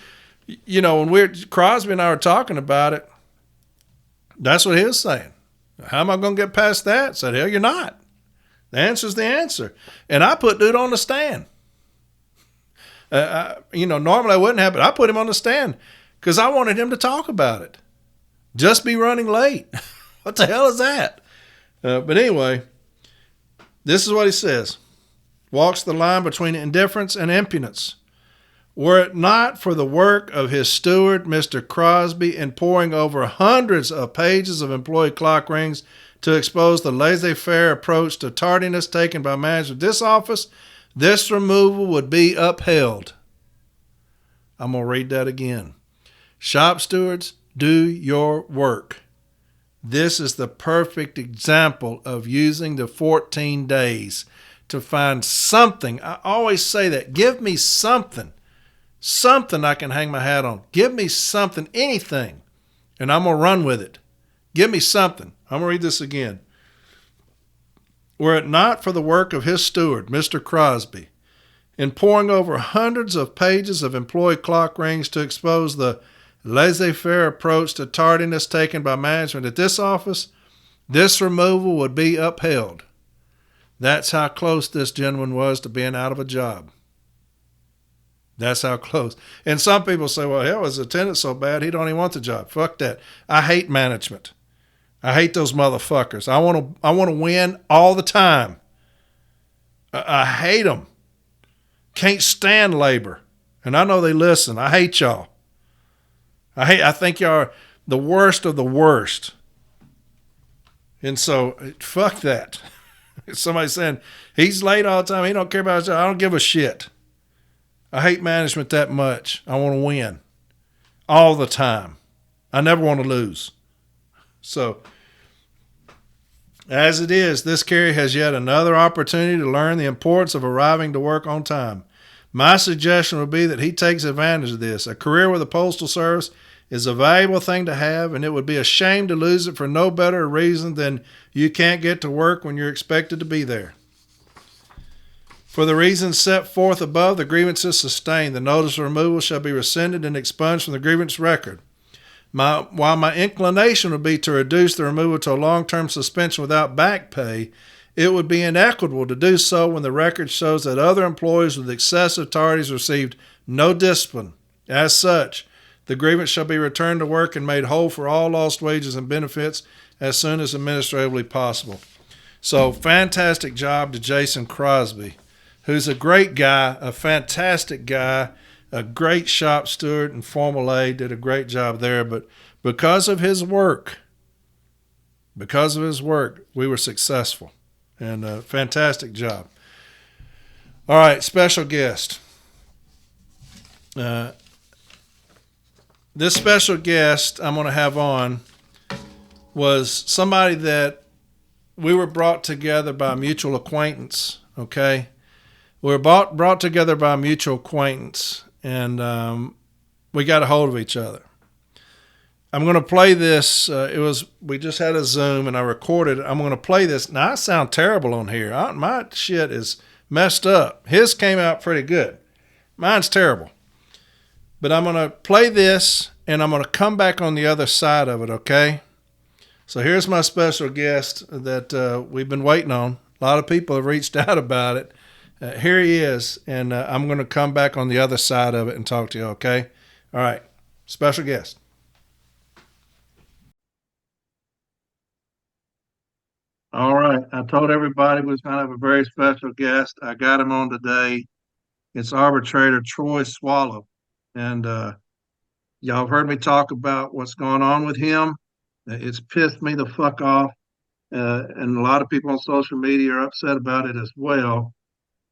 you know, when Crosby and I were talking about it, that's what he was saying. How am I going to get past that? I said, hell, you're not. The answer's the answer. And I put dude on the stand. Normally I wouldn't have, but I put him on the stand because I wanted him to talk about it. Just be running late. What the hell is that? But anyway, this is what he says. Walks the line between indifference and impudence. Were it not for the work of his steward, Mr. Crosby, in poring over hundreds of pages of employee clock rings to expose the laissez-faire approach to tardiness taken by managers of this office, this removal would be upheld. I'm going to read that again. Shop stewards, do your work. This is the perfect example of using the 14 days to find something. I always say that. Give me something. Something I can hang my hat on. Give me something, anything, and I'm going to run with it. Give me something. I'm going to read this again. Were it not for the work of his steward, Mr. Crosby, in poring over hundreds of pages of employee clock rings to expose the laissez-faire approach to tardiness taken by management at this office, this removal would be upheld. That's how close this gentleman was to being out of a job. That's how close. And some people say, well, hell, his attendance so bad, he don't even want the job. Fuck that. I hate management. I hate those motherfuckers. I want to win all the time. I hate them. Can't stand labor. And I know they listen. I hate y'all. I think y'all are the worst of the worst. And so, fuck that. Somebody's saying, he's late all the time. He don't care about his job. I don't give a shit. I hate management that much. I want to win all the time. I never want to lose. So, as it is, this Carey has yet another opportunity to learn the importance of arriving to work on time. My suggestion would be that he takes advantage of this. A career with the Postal Service is a valuable thing to have, and it would be a shame to lose it for no better reason than you can't get to work when you're expected to be there. For the reasons set forth above, the grievance is sustained. The notice of removal shall be rescinded and expunged from the grievance record. While my inclination would be to reduce the removal to a long-term suspension without back pay, it would be inequitable to do so when the record shows that other employees with excessive tardies received no discipline. As such, the grievance shall be returned to work and made whole for all lost wages and benefits as soon as administratively possible. So, fantastic job to Jason Crosby, who's a great guy, a fantastic guy, a great shop steward and formal aide, did a great job there. But because of his work, we were successful. And a fantastic job. All right, special guest. This special guest I'm going to have on was somebody that we were brought together by a mutual acquaintance, okay? We were brought together by a mutual acquaintance, and we got a hold of each other. I'm going to play this. We just had a Zoom and I recorded it. I'm going to play this. Now, I sound terrible on here. My shit is messed up. His came out pretty good. Mine's terrible. But I'm going to play this and I'm going to come back on the other side of it, okay? So here's my special guest that we've been waiting on. A lot of people have reached out about it. Here he is, and I'm going to come back on the other side of it and talk to you, okay? All right. Special guest. All right. I told everybody we was going to have a very special guest. I got him on today. It's arbitrator Troy Swallow. And y'all have heard me talk about what's going on with him. It's pissed me the fuck off. And a lot of people on social media are upset about it as well.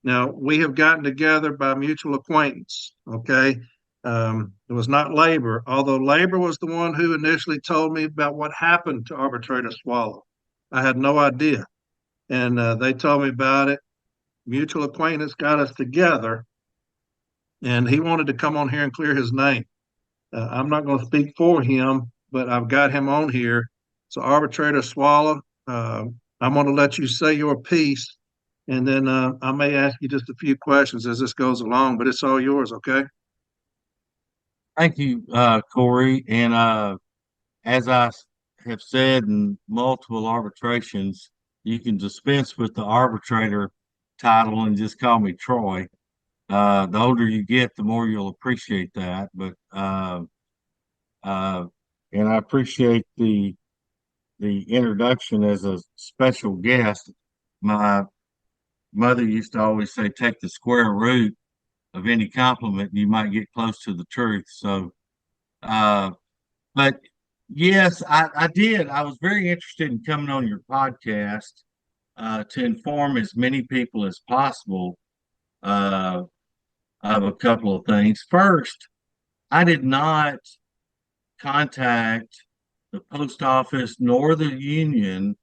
Now, we have gotten together by mutual acquaintance, okay? It was not labor, although labor was the one who initially told me about what happened to arbitrator Swallow. I had no idea. And they told me about it. Mutual acquaintance got us together, and he wanted to come on here and clear his name. I'm not going to speak for him, but I've got him on here. So, arbitrator Swallow, I'm going to let you say your piece, and then I may ask you just a few questions as this goes along, but it's all yours, okay? Thank you, Corey. And as have said in multiple arbitrations, you can dispense with the arbitrator title and just call me Troy. The older you get, the more you'll appreciate that. But and I appreciate the introduction as a special guest. My mother used to always say, "Take the square root of any compliment, and you might get close to the truth." So, but yes, I did. I was very interested in coming on your podcast to inform as many people as possible uh, of a couple of things. First, I did not contact the post office nor the union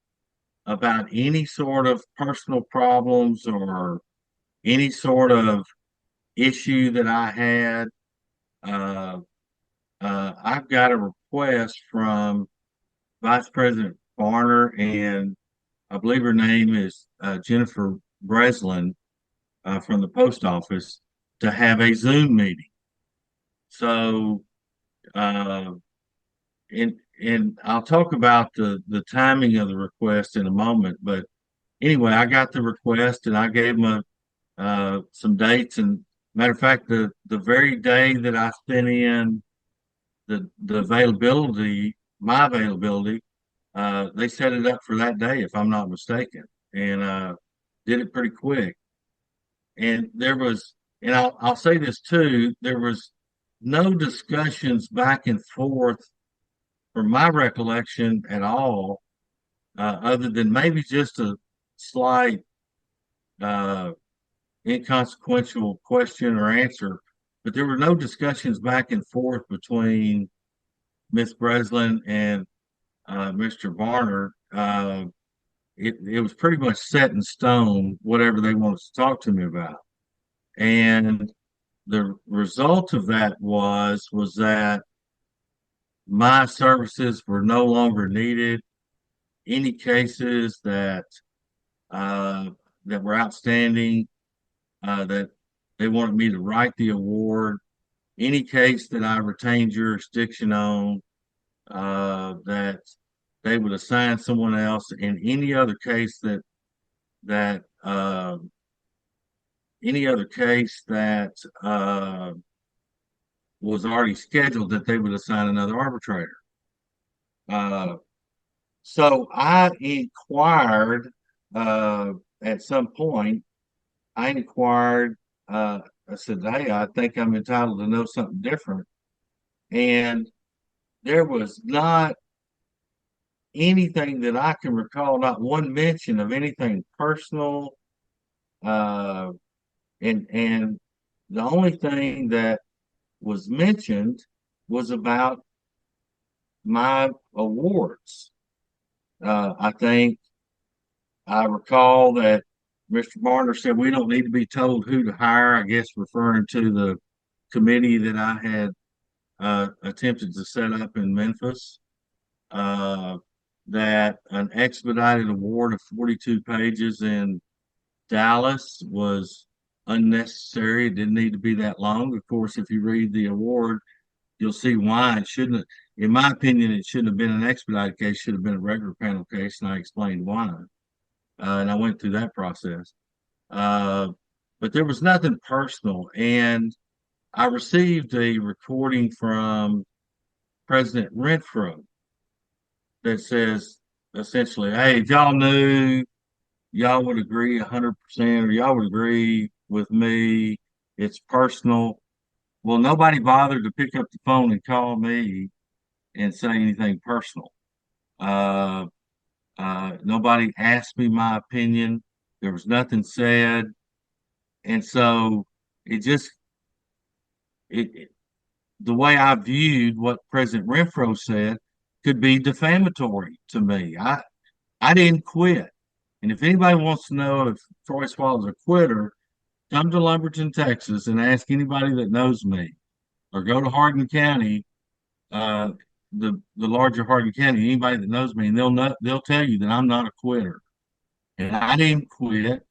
about any sort of personal problems or any sort of issue that I had. Uh, I've got a request from Vice President Barner, and I believe her name is Jennifer Breslin from the post office, to have a Zoom meeting. So, uh, and I'll talk about the timing of the request in a moment. But anyway, I got the request and I gave them some dates. And matter of fact, the very day that I sent in the availability, my availability, they set it up for that day, if I'm not mistaken, and did it pretty quick. And I'll say this too, there was no discussions back and forth from my recollection at all, other than maybe just a slight inconsequential question or answer. But there were no discussions back and forth between Miss Breslin and Mr. Varner. It was pretty much set in stone, whatever they wanted to talk to me about. And the result of that was that my services were no longer needed. Any cases that were outstanding, that they wanted me to write the award, any case that I retained jurisdiction on, that they would assign someone else, and any other case that was already scheduled, that they would assign another arbitrator. So I inquired at some point. I inquired. I said, "Hey, I think I'm entitled to know something different." And there was not anything that I can recall, not one mention of anything personal. And the only thing that was mentioned was about my awards. I think I recall that Mr. Barner said we don't need to be told who to hire, I guess referring to the committee that I had attempted to set up in Memphis. That an expedited award of 42 pages in Dallas was unnecessary. It didn't need to be that long. Of course, if you read the award, you'll see why it shouldn't have, in my opinion, it shouldn't have been an expedited case, should have been a regular panel case, and I explained why. And I went through that process. Uh, but there was nothing personal. And I received a recording from President Renfro that says essentially, hey, if y'all knew, y'all would agree 100%, or y'all would agree with me. It's personal. Well, nobody bothered to pick up the phone and call me and say anything personal. Nobody asked me my opinion. There was nothing said. And so it just, it the way I viewed what President Renfro said could be defamatory to me. I didn't quit. And if anybody wants to know if Troy Swallow's a quitter, come to Lumberton, Texas, and ask anybody that knows me, or go to Hardin County, uh, the larger Hardin County, anybody that knows me, and they'll tell you that I'm not a quitter. And I didn't quit.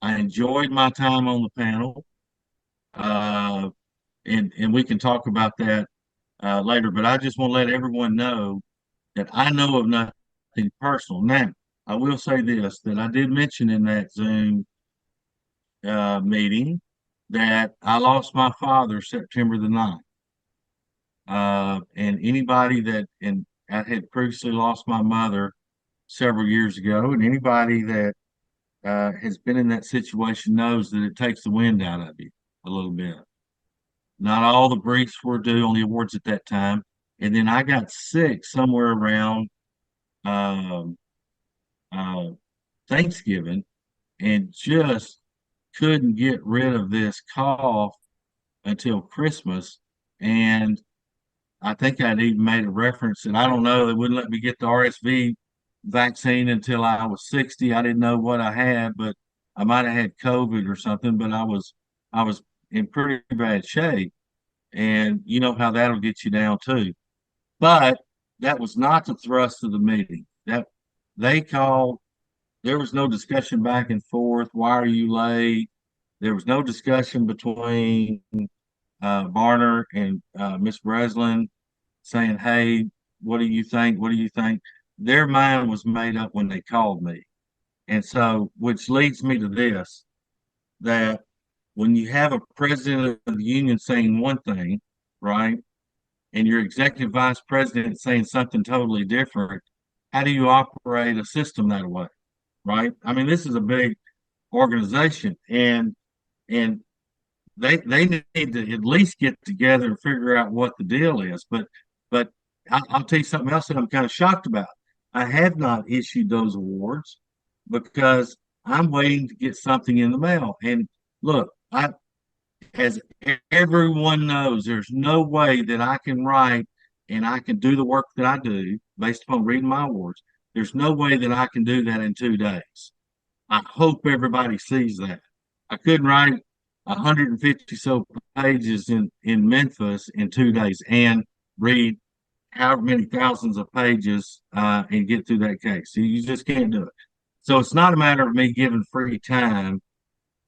I enjoyed my time on the panel, uh, and we can talk about that later. But I just want to let everyone know that I know of nothing personal. Now, I will say this, that I did mention in that Zoom meeting that I lost my father September the 9th. And anybody and I had previously lost my mother several years ago, and anybody that has been in that situation knows that it takes the wind out of you a little bit. Not all the briefs were due on the awards at that time. And then I got sick somewhere around um, uh, Thanksgiving, and just couldn't get rid of this cough until Christmas. And I think I'd even made a reference, and I don't know, they wouldn't let me get the RSV vaccine until I was 60. I didn't know what I had, but I might have had COVID or something, but I was in pretty bad shape. And you know how that'll get you down too. But that was not the thrust of the meeting. That they called, there was no discussion back and forth. Why are you late? There was no discussion between Barner and Miss Breslin saying, hey, what do you think? What do you think? Their mind was made up when they called me. And so, which leads me to this, that when you have a president of the union saying one thing, right, and your executive vice president saying something totally different, how do you operate a system that way, right? I mean, this is a big organization, and they need to at least get together and figure out what the deal is. But I'll tell you something else that I'm kind of shocked about. I have not issued those awards because I'm waiting to get something in the mail. And look, as everyone knows, there's no way that I can write and I can do the work that I do based upon reading my awards. There's no way that I can do that in 2 days. I hope everybody sees that. I couldn't write 150 so pages in Memphis in 2 days and read however many thousands of pages and get through that case. You just can't do it. So it's not a matter of me giving free time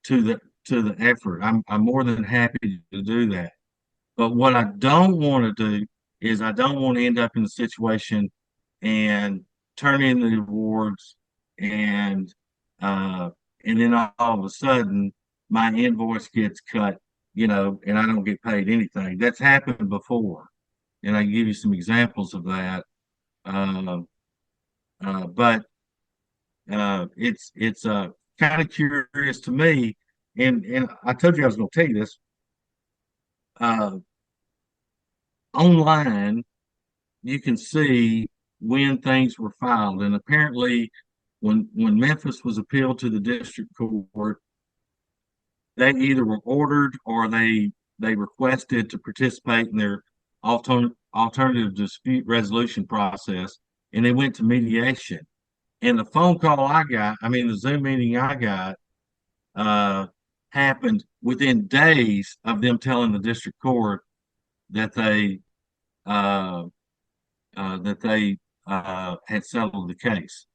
to the effort. I'm more than happy to do that. But what I don't want to do is I don't want to end up in a situation and turn in the awards and then all of a sudden my invoice gets cut, and I don't get paid anything. That's happened before, and I can give you some examples of that. But it's kind of curious to me, and I told you I was going to tell you this. Online, you can see when things were filed, and apparently, when Memphis was appealed to the district court, they either were ordered or they requested to participate in their alternative dispute resolution process, and they went to mediation. And the phone call the Zoom meeting I got, happened within days of them telling the district court that they that they had settled the case.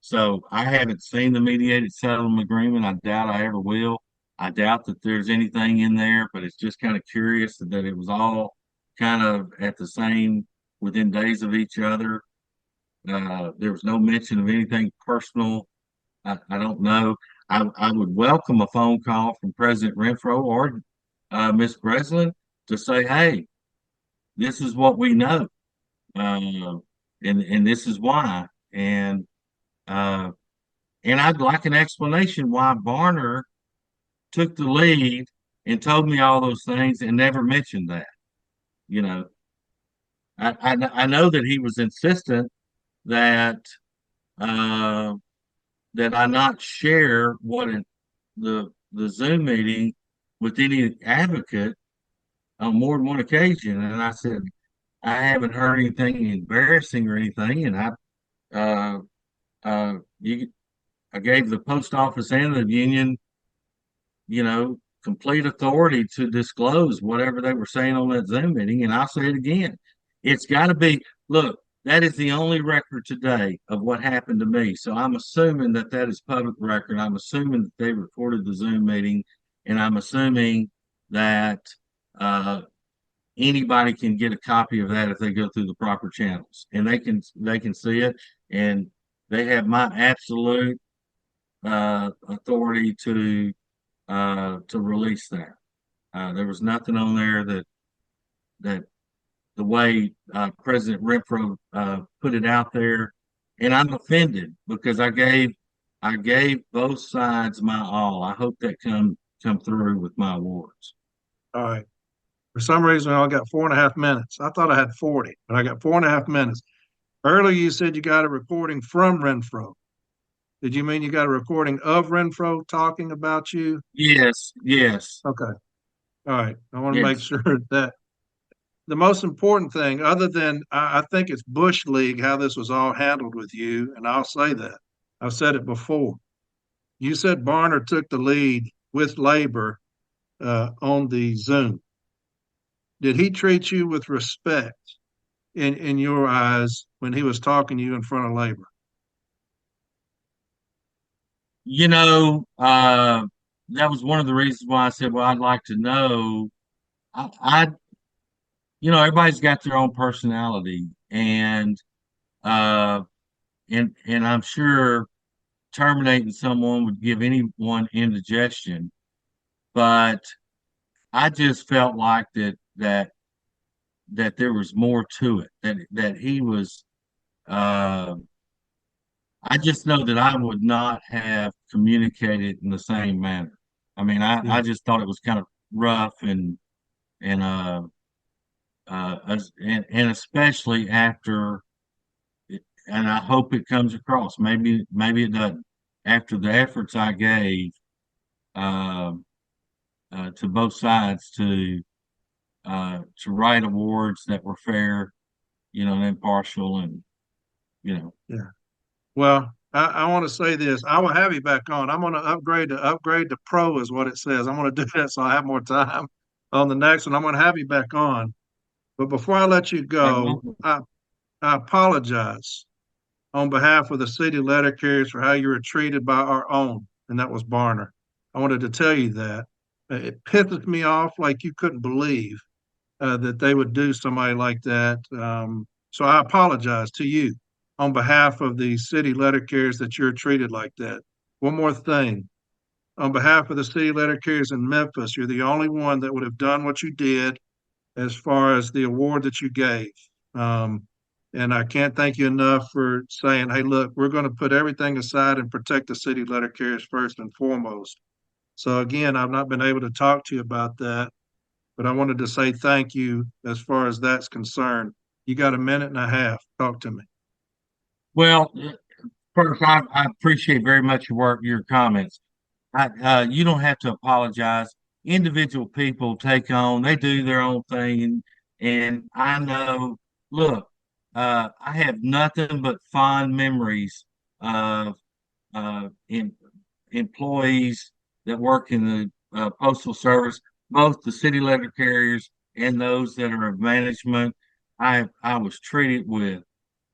So I haven't seen the mediated settlement agreement. I doubt I ever will. I doubt that there's anything in there, but it's just kind of curious that it was all kind of at the same within days of each other. There was no mention of anything personal. I don't know. I would welcome a phone call from President Renfro or Miss Breslin to say, "Hey, this is what we know, and this is why." Uh, and I'd like an explanation why Barner took the lead and told me all those things and never mentioned that. You know, I know that he was insistent that uh, that I not share the Zoom meeting with any advocate on more than one occasion, and I said I haven't heard anything embarrassing or anything, and uh, you I gave the post office and the union, complete authority to disclose whatever they were saying on that Zoom meeting. And I'll say it again. It's got to be, look, that is the only record today of what happened to me. So I'm assuming that that is public record. I'm assuming that they recorded the Zoom meeting, and I'm assuming that anybody can get a copy of that if they go through the proper channels, and they can see it, and they have my absolute authority to release that. There was nothing on there that the way President Renfro put it out there, and I'm offended because I gave both sides my all. I hope that come through with my awards. All right. For some reason, I got 4.5 minutes. I thought I had 40, but I got 4.5 minutes. Earlier, you said you got a recording from Renfro. Did you mean you got a recording of Renfro talking about you? Yes, yes, Okay. All right. I want to make yes. sure that the most important thing, other than I think it's Bush League, how this was all handled with you, and I'll say that. I've said it before. You said Barner took the lead with labor on the Zoom. Did he treat you with respect in your eyes when he was talking to you in front of labor? You know, uh, that was one of the reasons why I said, well, I'd like to know. I everybody's got their own personality, uh, and I'm sure terminating someone would give anyone indigestion, but I just felt like that there was more to it. That he was. Uh, I just know that I would not have communicated in the same manner. I mean, I Yeah. just thought it was kind of rough and and especially after, and I hope it comes across. Maybe it doesn't. After the efforts I gave uh, to both sides to write awards that were fair, and impartial, and you know, Yeah. Well, I want to say this. I will have you back on. I'm going to upgrade to pro is what it says. I'm going to do that so I have more time on the next one. I'm going to have you back on. But before I let you go, I apologize on behalf of the city letter carriers for how you were treated by our own, and that was Barner. I wanted to tell you that. It pisses me off like you couldn't believe that they would do somebody like that. So I apologize to you on behalf of the city letter carriers that you're treated like that. One more thing. On behalf of the city letter carriers in Memphis, you're the only one that would have done what you did as far as the award that you gave. Um, and I can't thank you enough for saying, hey, look, we're going to put everything aside and protect the city letter carriers first and foremost. So again, I've not been able to talk to you about that, but I wanted to say thank you as far as that's concerned. You got a minute and a half. Talk to me. well, first, I appreciate very much your comments. You don't have to apologize. Individual people they do their own thing, and I know. Look, I have nothing but fond memories of employees that work in the postal service, both the city letter carriers and those that are of management. I was treated with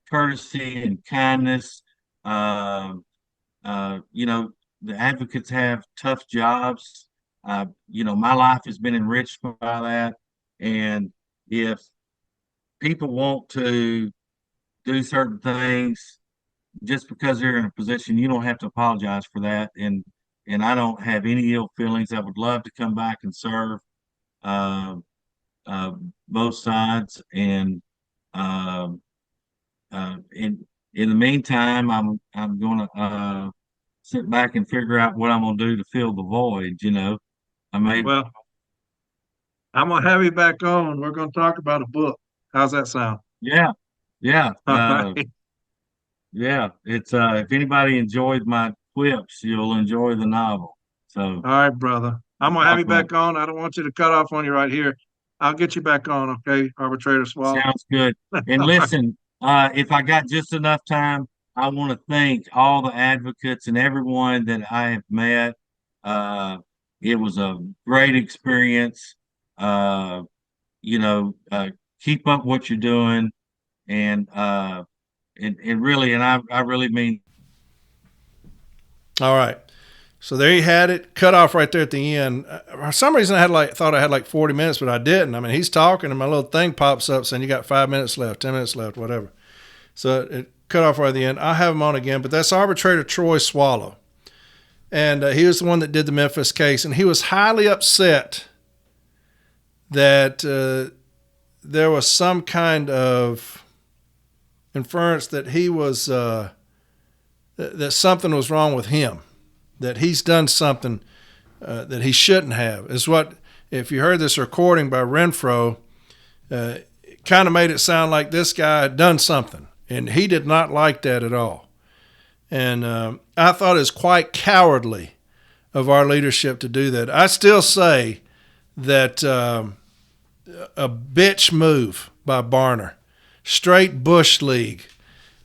courtesy and kindness. Uh, you know, the advocates have tough jobs. You know, my life has been enriched by that. And if people want to do certain things just because they're in a position, you don't have to apologize for that. And I don't have any ill feelings. I would love to come back and serve uh, uh, both sides. And uh, in the meantime, I'm going to sit back and figure out what I'm going to do to fill the void. You know, I may, Well, I'm gonna have you back on. We're gonna talk about a book. How's that sound? yeah, yeah, All right. yeah. It's if anybody enjoyed my quips, you'll enjoy the novel. So All right, brother. I'm gonna have talk you about back on. I don't want you to cut off on you right here. I'll get you back on, okay, Arbitrator Swallow. sounds good. And All right. listen, if I got just enough time, I want to thank all the advocates and everyone that I have met. Uh, it was a great experience. Uh, you know, keep up what you're doing, and and really, and I really mean. All right. So there you had it. Cut off right there at the end. For some reason, thought I had like 40 minutes, but I didn't. I mean, he's talking, and my little thing pops up saying you got 5 minutes left, 10 minutes left, whatever. So it cut off right at the end. I'll have him on again, but that's Arbitrator Troy Swallow. And he was the one that did the Memphis case, and he was highly upset that there was some kind of inference that he was that something was wrong with him, that he's done something that he shouldn't have. Is what, if you heard this recording by Renfro, it kind of made it sound like this guy had done something, and he did not like that at all. And I thought it was quite cowardly of our leadership to do that. I still say that a bitch move by Barner, straight Bush League,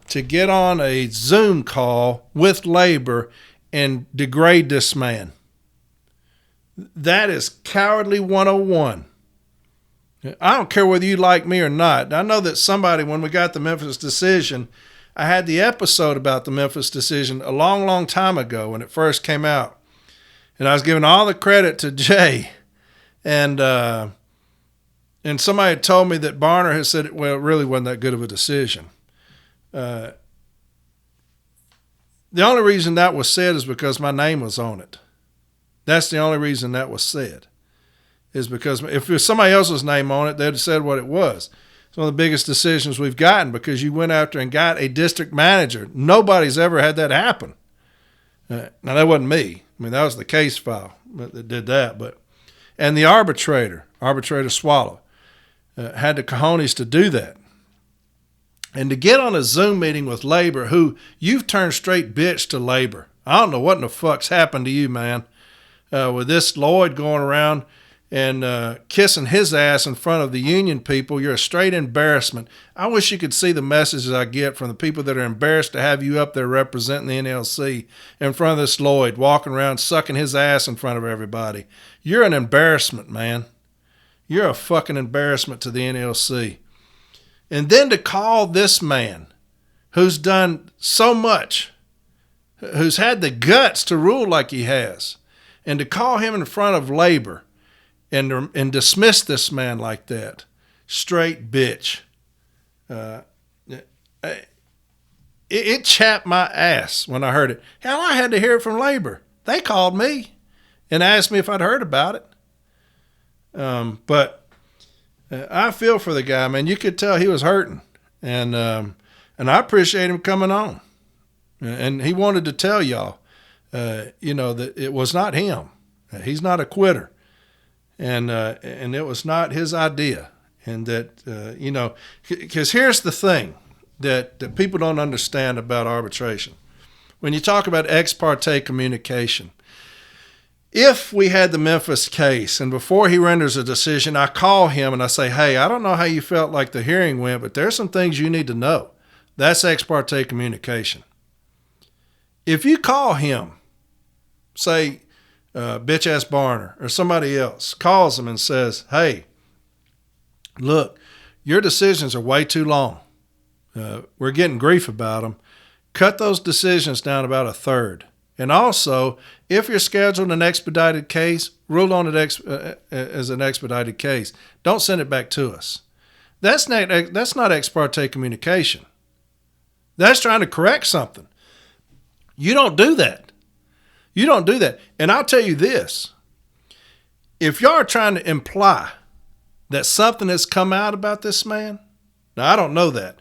to get on a Zoom call with labor and degrade this man. That is cowardly 101. I don't care whether you like me or not. I know that somebody, when we got the Memphis decision, I had the episode about the Memphis decision a long, long time ago when it first came out. And I was giving all the credit to Jay. And somebody had told me that Barner had said, well, it really wasn't that good of a decision. The only reason that was said is because my name was on it. That's the only reason that was said, is because if there was somebody else's name on it, they'd have said what it was. It's one of the biggest decisions we've gotten because you went after and got a district manager. Nobody's ever had that happen. Now, that wasn't me. I mean, that was the case file that did that. And the arbitrator Swallow, had the cojones to do that. And to get on a Zoom meeting with labor, who you've turned straight bitch to labor. I don't know what in the fuck's happened to you, man. With this Lloyd going around and kissing his ass in front of the union people, you're a straight embarrassment. I wish you could see the messages I get from the people that are embarrassed to have you up there representing the NLC in front of this Lloyd, walking around sucking his ass in front of everybody. You're an embarrassment, man. You're a fucking embarrassment to the NLC. And then to call this man, who's done so much, who's had the guts to rule like he has, and to call him in front of labor and dismiss this man like that, straight bitch. It chapped my ass when I heard it. Hell, I had to hear it from labor. They called me and asked me if I'd heard about it. But I feel for the guy, man. You could tell he was hurting, and I appreciate him coming on. And he wanted to tell y'all, that it was not him. He's not a quitter, and it was not his idea. And that because here's the thing that people don't understand about arbitration. When you talk about ex parte communication, if we had the Memphis case and before he renders a decision, I call him and I say, hey, I don't know how you felt like the hearing went, but there's some things you need to know. That's ex parte communication. If you call him, say, bitch ass Barner or somebody else calls him and says, hey, look, your decisions are way too long. We're getting grief about them. Cut those decisions down about a third. And also, if you're scheduled an expedited case, rule on it as an expedited case. Don't send it back to us. That's not ex parte communication. That's trying to correct something. You don't do that. You don't do that. And I'll tell you this. If y'all are trying to imply that something has come out about this man, now I don't know that,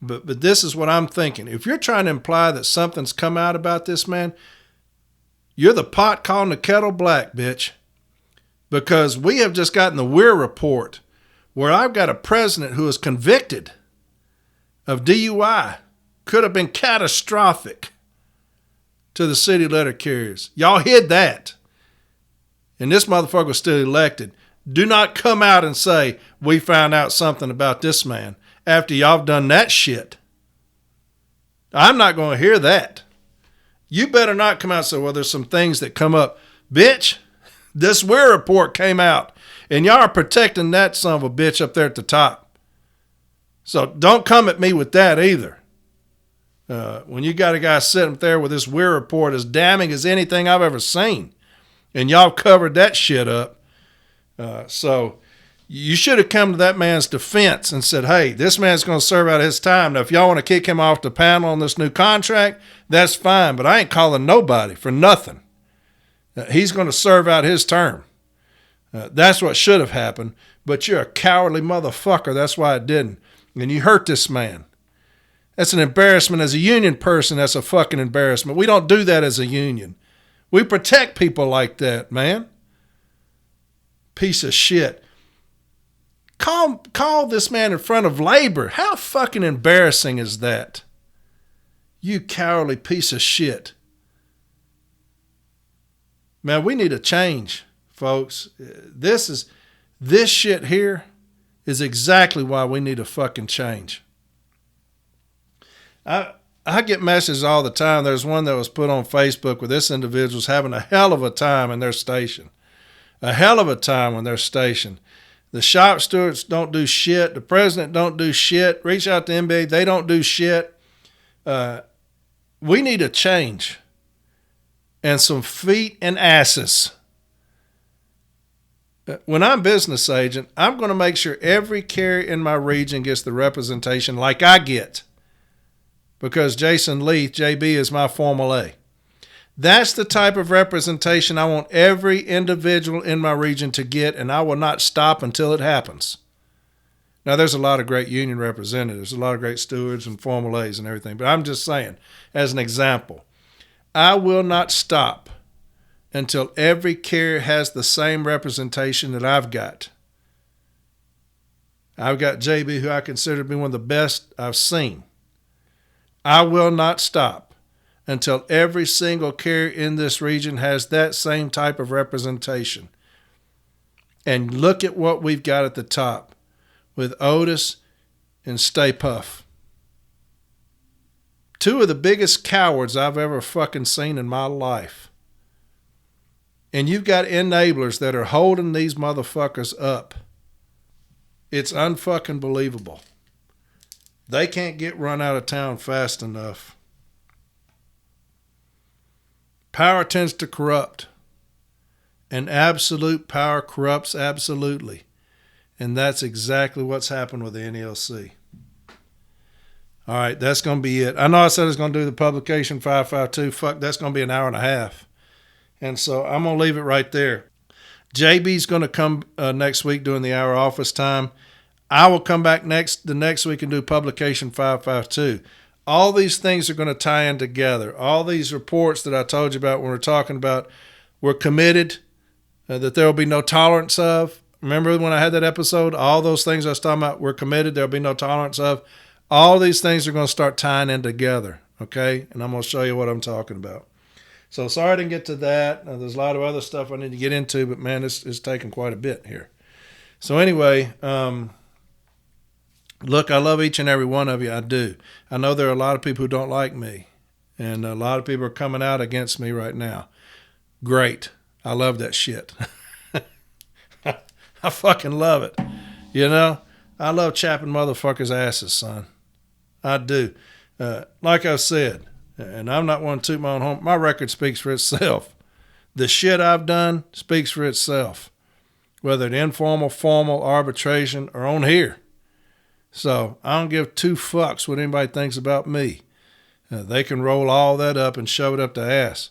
but this is what I'm thinking. If you're trying to imply that something's come out about this man, you're the pot calling the kettle black, bitch. Because we have just gotten the Weir Report where I've got a president who is convicted of DUI. Could have been catastrophic to the city letter carriers. Y'all hid that. And this motherfucker was still elected. Do not come out and say, we found out something about this man after y'all have done that shit. I'm not going to hear that. You better not come out and say, well, there's some things that come up. Bitch, this Weir Report came out, and y'all are protecting that son of a bitch up there at the top. So don't come at me with that either. When you got a guy sitting up there with this Weir Report as damning as anything I've ever seen, and y'all covered that shit up. So you should have come to that man's defense and said, hey, this man's going to serve out his time. Now, if y'all want to kick him off the panel on this new contract, that's fine, but I ain't calling nobody for nothing. He's going to serve out his term. That's what should have happened, but you're a cowardly motherfucker. That's why it didn't. And you hurt this man. That's an embarrassment. As a union person, that's a fucking embarrassment. We don't do that as a union. We protect people like that, man. Piece of shit. Call this man in front of labor. How fucking embarrassing is that? You cowardly piece of shit. Man, we need a change, folks. This shit here is exactly why we need a fucking change. I get messages all the time. There's one that was put on Facebook where this individual's having a hell of a time in their station. A hell of a time in their station. The shop stewards don't do shit. The president don't do shit. Reach out to NBA. They don't do shit. We need a change. And some feet and asses. When I'm business agent, I'm going to make sure every carrier in my region gets the representation like I get. Because Jason Leith, JB, is my Formal A. That's the type of representation I want every individual in my region to get, and I will not stop until it happens. Now, there's a lot of great union representatives, a lot of great stewards and Formal A's and everything, but I'm just saying, as an example, I will not stop until every carrier has the same representation that I've got. I've got JB, who I consider to be one of the best I've seen. I will not stop until every single carrier in this region has that same type of representation. And look at what we've got at the top with Otis and Stay Puff. Two of the biggest cowards I've ever fucking seen in my life. And you've got enablers that are holding these motherfuckers up. It's unfucking believable. They can't get run out of town fast enough. Power tends to corrupt. And absolute power corrupts absolutely. And that's exactly what's happened with the NLC. All right, that's going to be it. I know I said I was going to do the publication 552. Fuck, that's going to be an hour and a half. And so I'm going to leave it right there. JB's going to come next week during the hour office time. I will come back the next week and do publication 552. All these things are going to tie in together. All these reports that I told you about when we're talking about, we're committed, that there will be no tolerance of. Remember when I had that episode? All those things I was talking about, we're committed, there will be no tolerance of. All these things are going to start tying in together, okay? And I'm going to show you what I'm talking about. So sorry I didn't get to that. There's a lot of other stuff I need to get into, but man, it's taking quite a bit here. So anyway, look, I love each and every one of you. I do. I know there are a lot of people who don't like me, and a lot of people are coming out against me right now. Great. I love that shit. I fucking love it. You know, I love chapping motherfuckers' asses, son. I do. Like I said, and I'm not one to toot my own horn, my record speaks for itself. The shit I've done speaks for itself, whether it's informal, formal, arbitration, or on here. So I don't give two fucks what anybody thinks about me. They can roll all that up and shove it up their ass.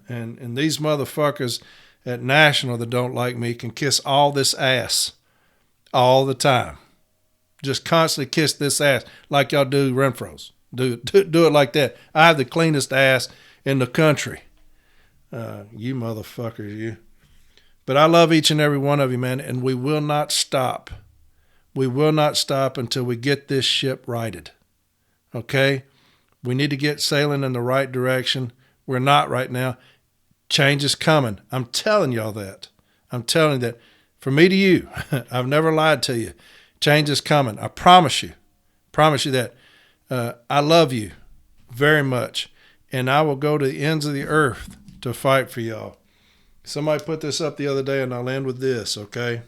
And these motherfuckers at National that don't like me can kiss all this ass all the time. Just constantly kiss this ass like y'all do Renfro's. Do it like that. I have the cleanest ass in the country. You motherfuckers, you. But I love each and every one of you, man, and we will not stop. We will not stop until we get this ship righted. Okay? We need to get sailing in the right direction. We're not right now. Change is coming. I'm telling y'all that. I'm telling you that. From me to you, I've never lied to you. Change is coming. I promise you. Promise you that. I love you very much. And I will go to the ends of the earth to fight for y'all. Somebody put this up the other day, and I'll end with this, okay?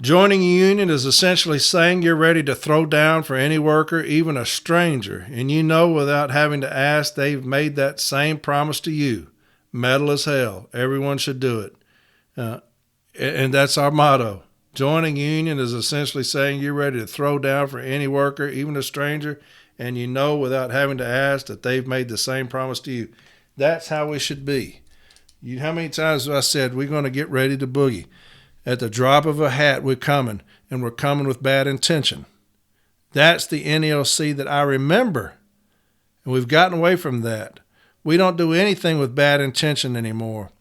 Joining a union is essentially saying you're ready to throw down for any worker, even a stranger, and you know without having to ask they've made that same promise to you. Metal as hell. Everyone should do it. And that's our motto. Joining a union is essentially saying you're ready to throw down for any worker, even a stranger, and you know without having to ask that they've made the same promise to you. That's how we should be. How many times have I said we're going to get ready to boogie? At the drop of a hat, we're coming, and we're coming with bad intention. That's the NLC that I remember, and we've gotten away from that. We don't do anything with bad intention anymore.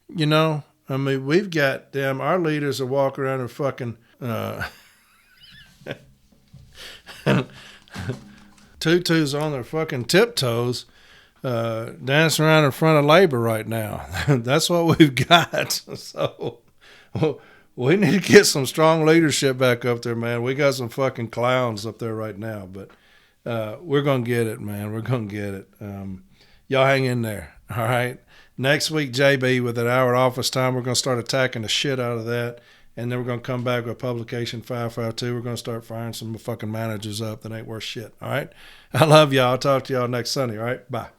You know, I mean, we've got, our leaders are walking around and fucking tutus on their fucking tiptoes, dancing around in front of labor right now. That's what we've got. So we need to get some strong leadership back up there, man. We got some fucking clowns up there right now, but we're going to get it, man. We're going to get it. Y'all hang in there, all right? Next week, JB, with an hour office time, we're going to start attacking the shit out of that, and then we're going to come back with Publication 552. We're going to start firing some fucking managers up that ain't worth shit, all right? I love y'all. I'll talk to y'all next Sunday, all right? Bye.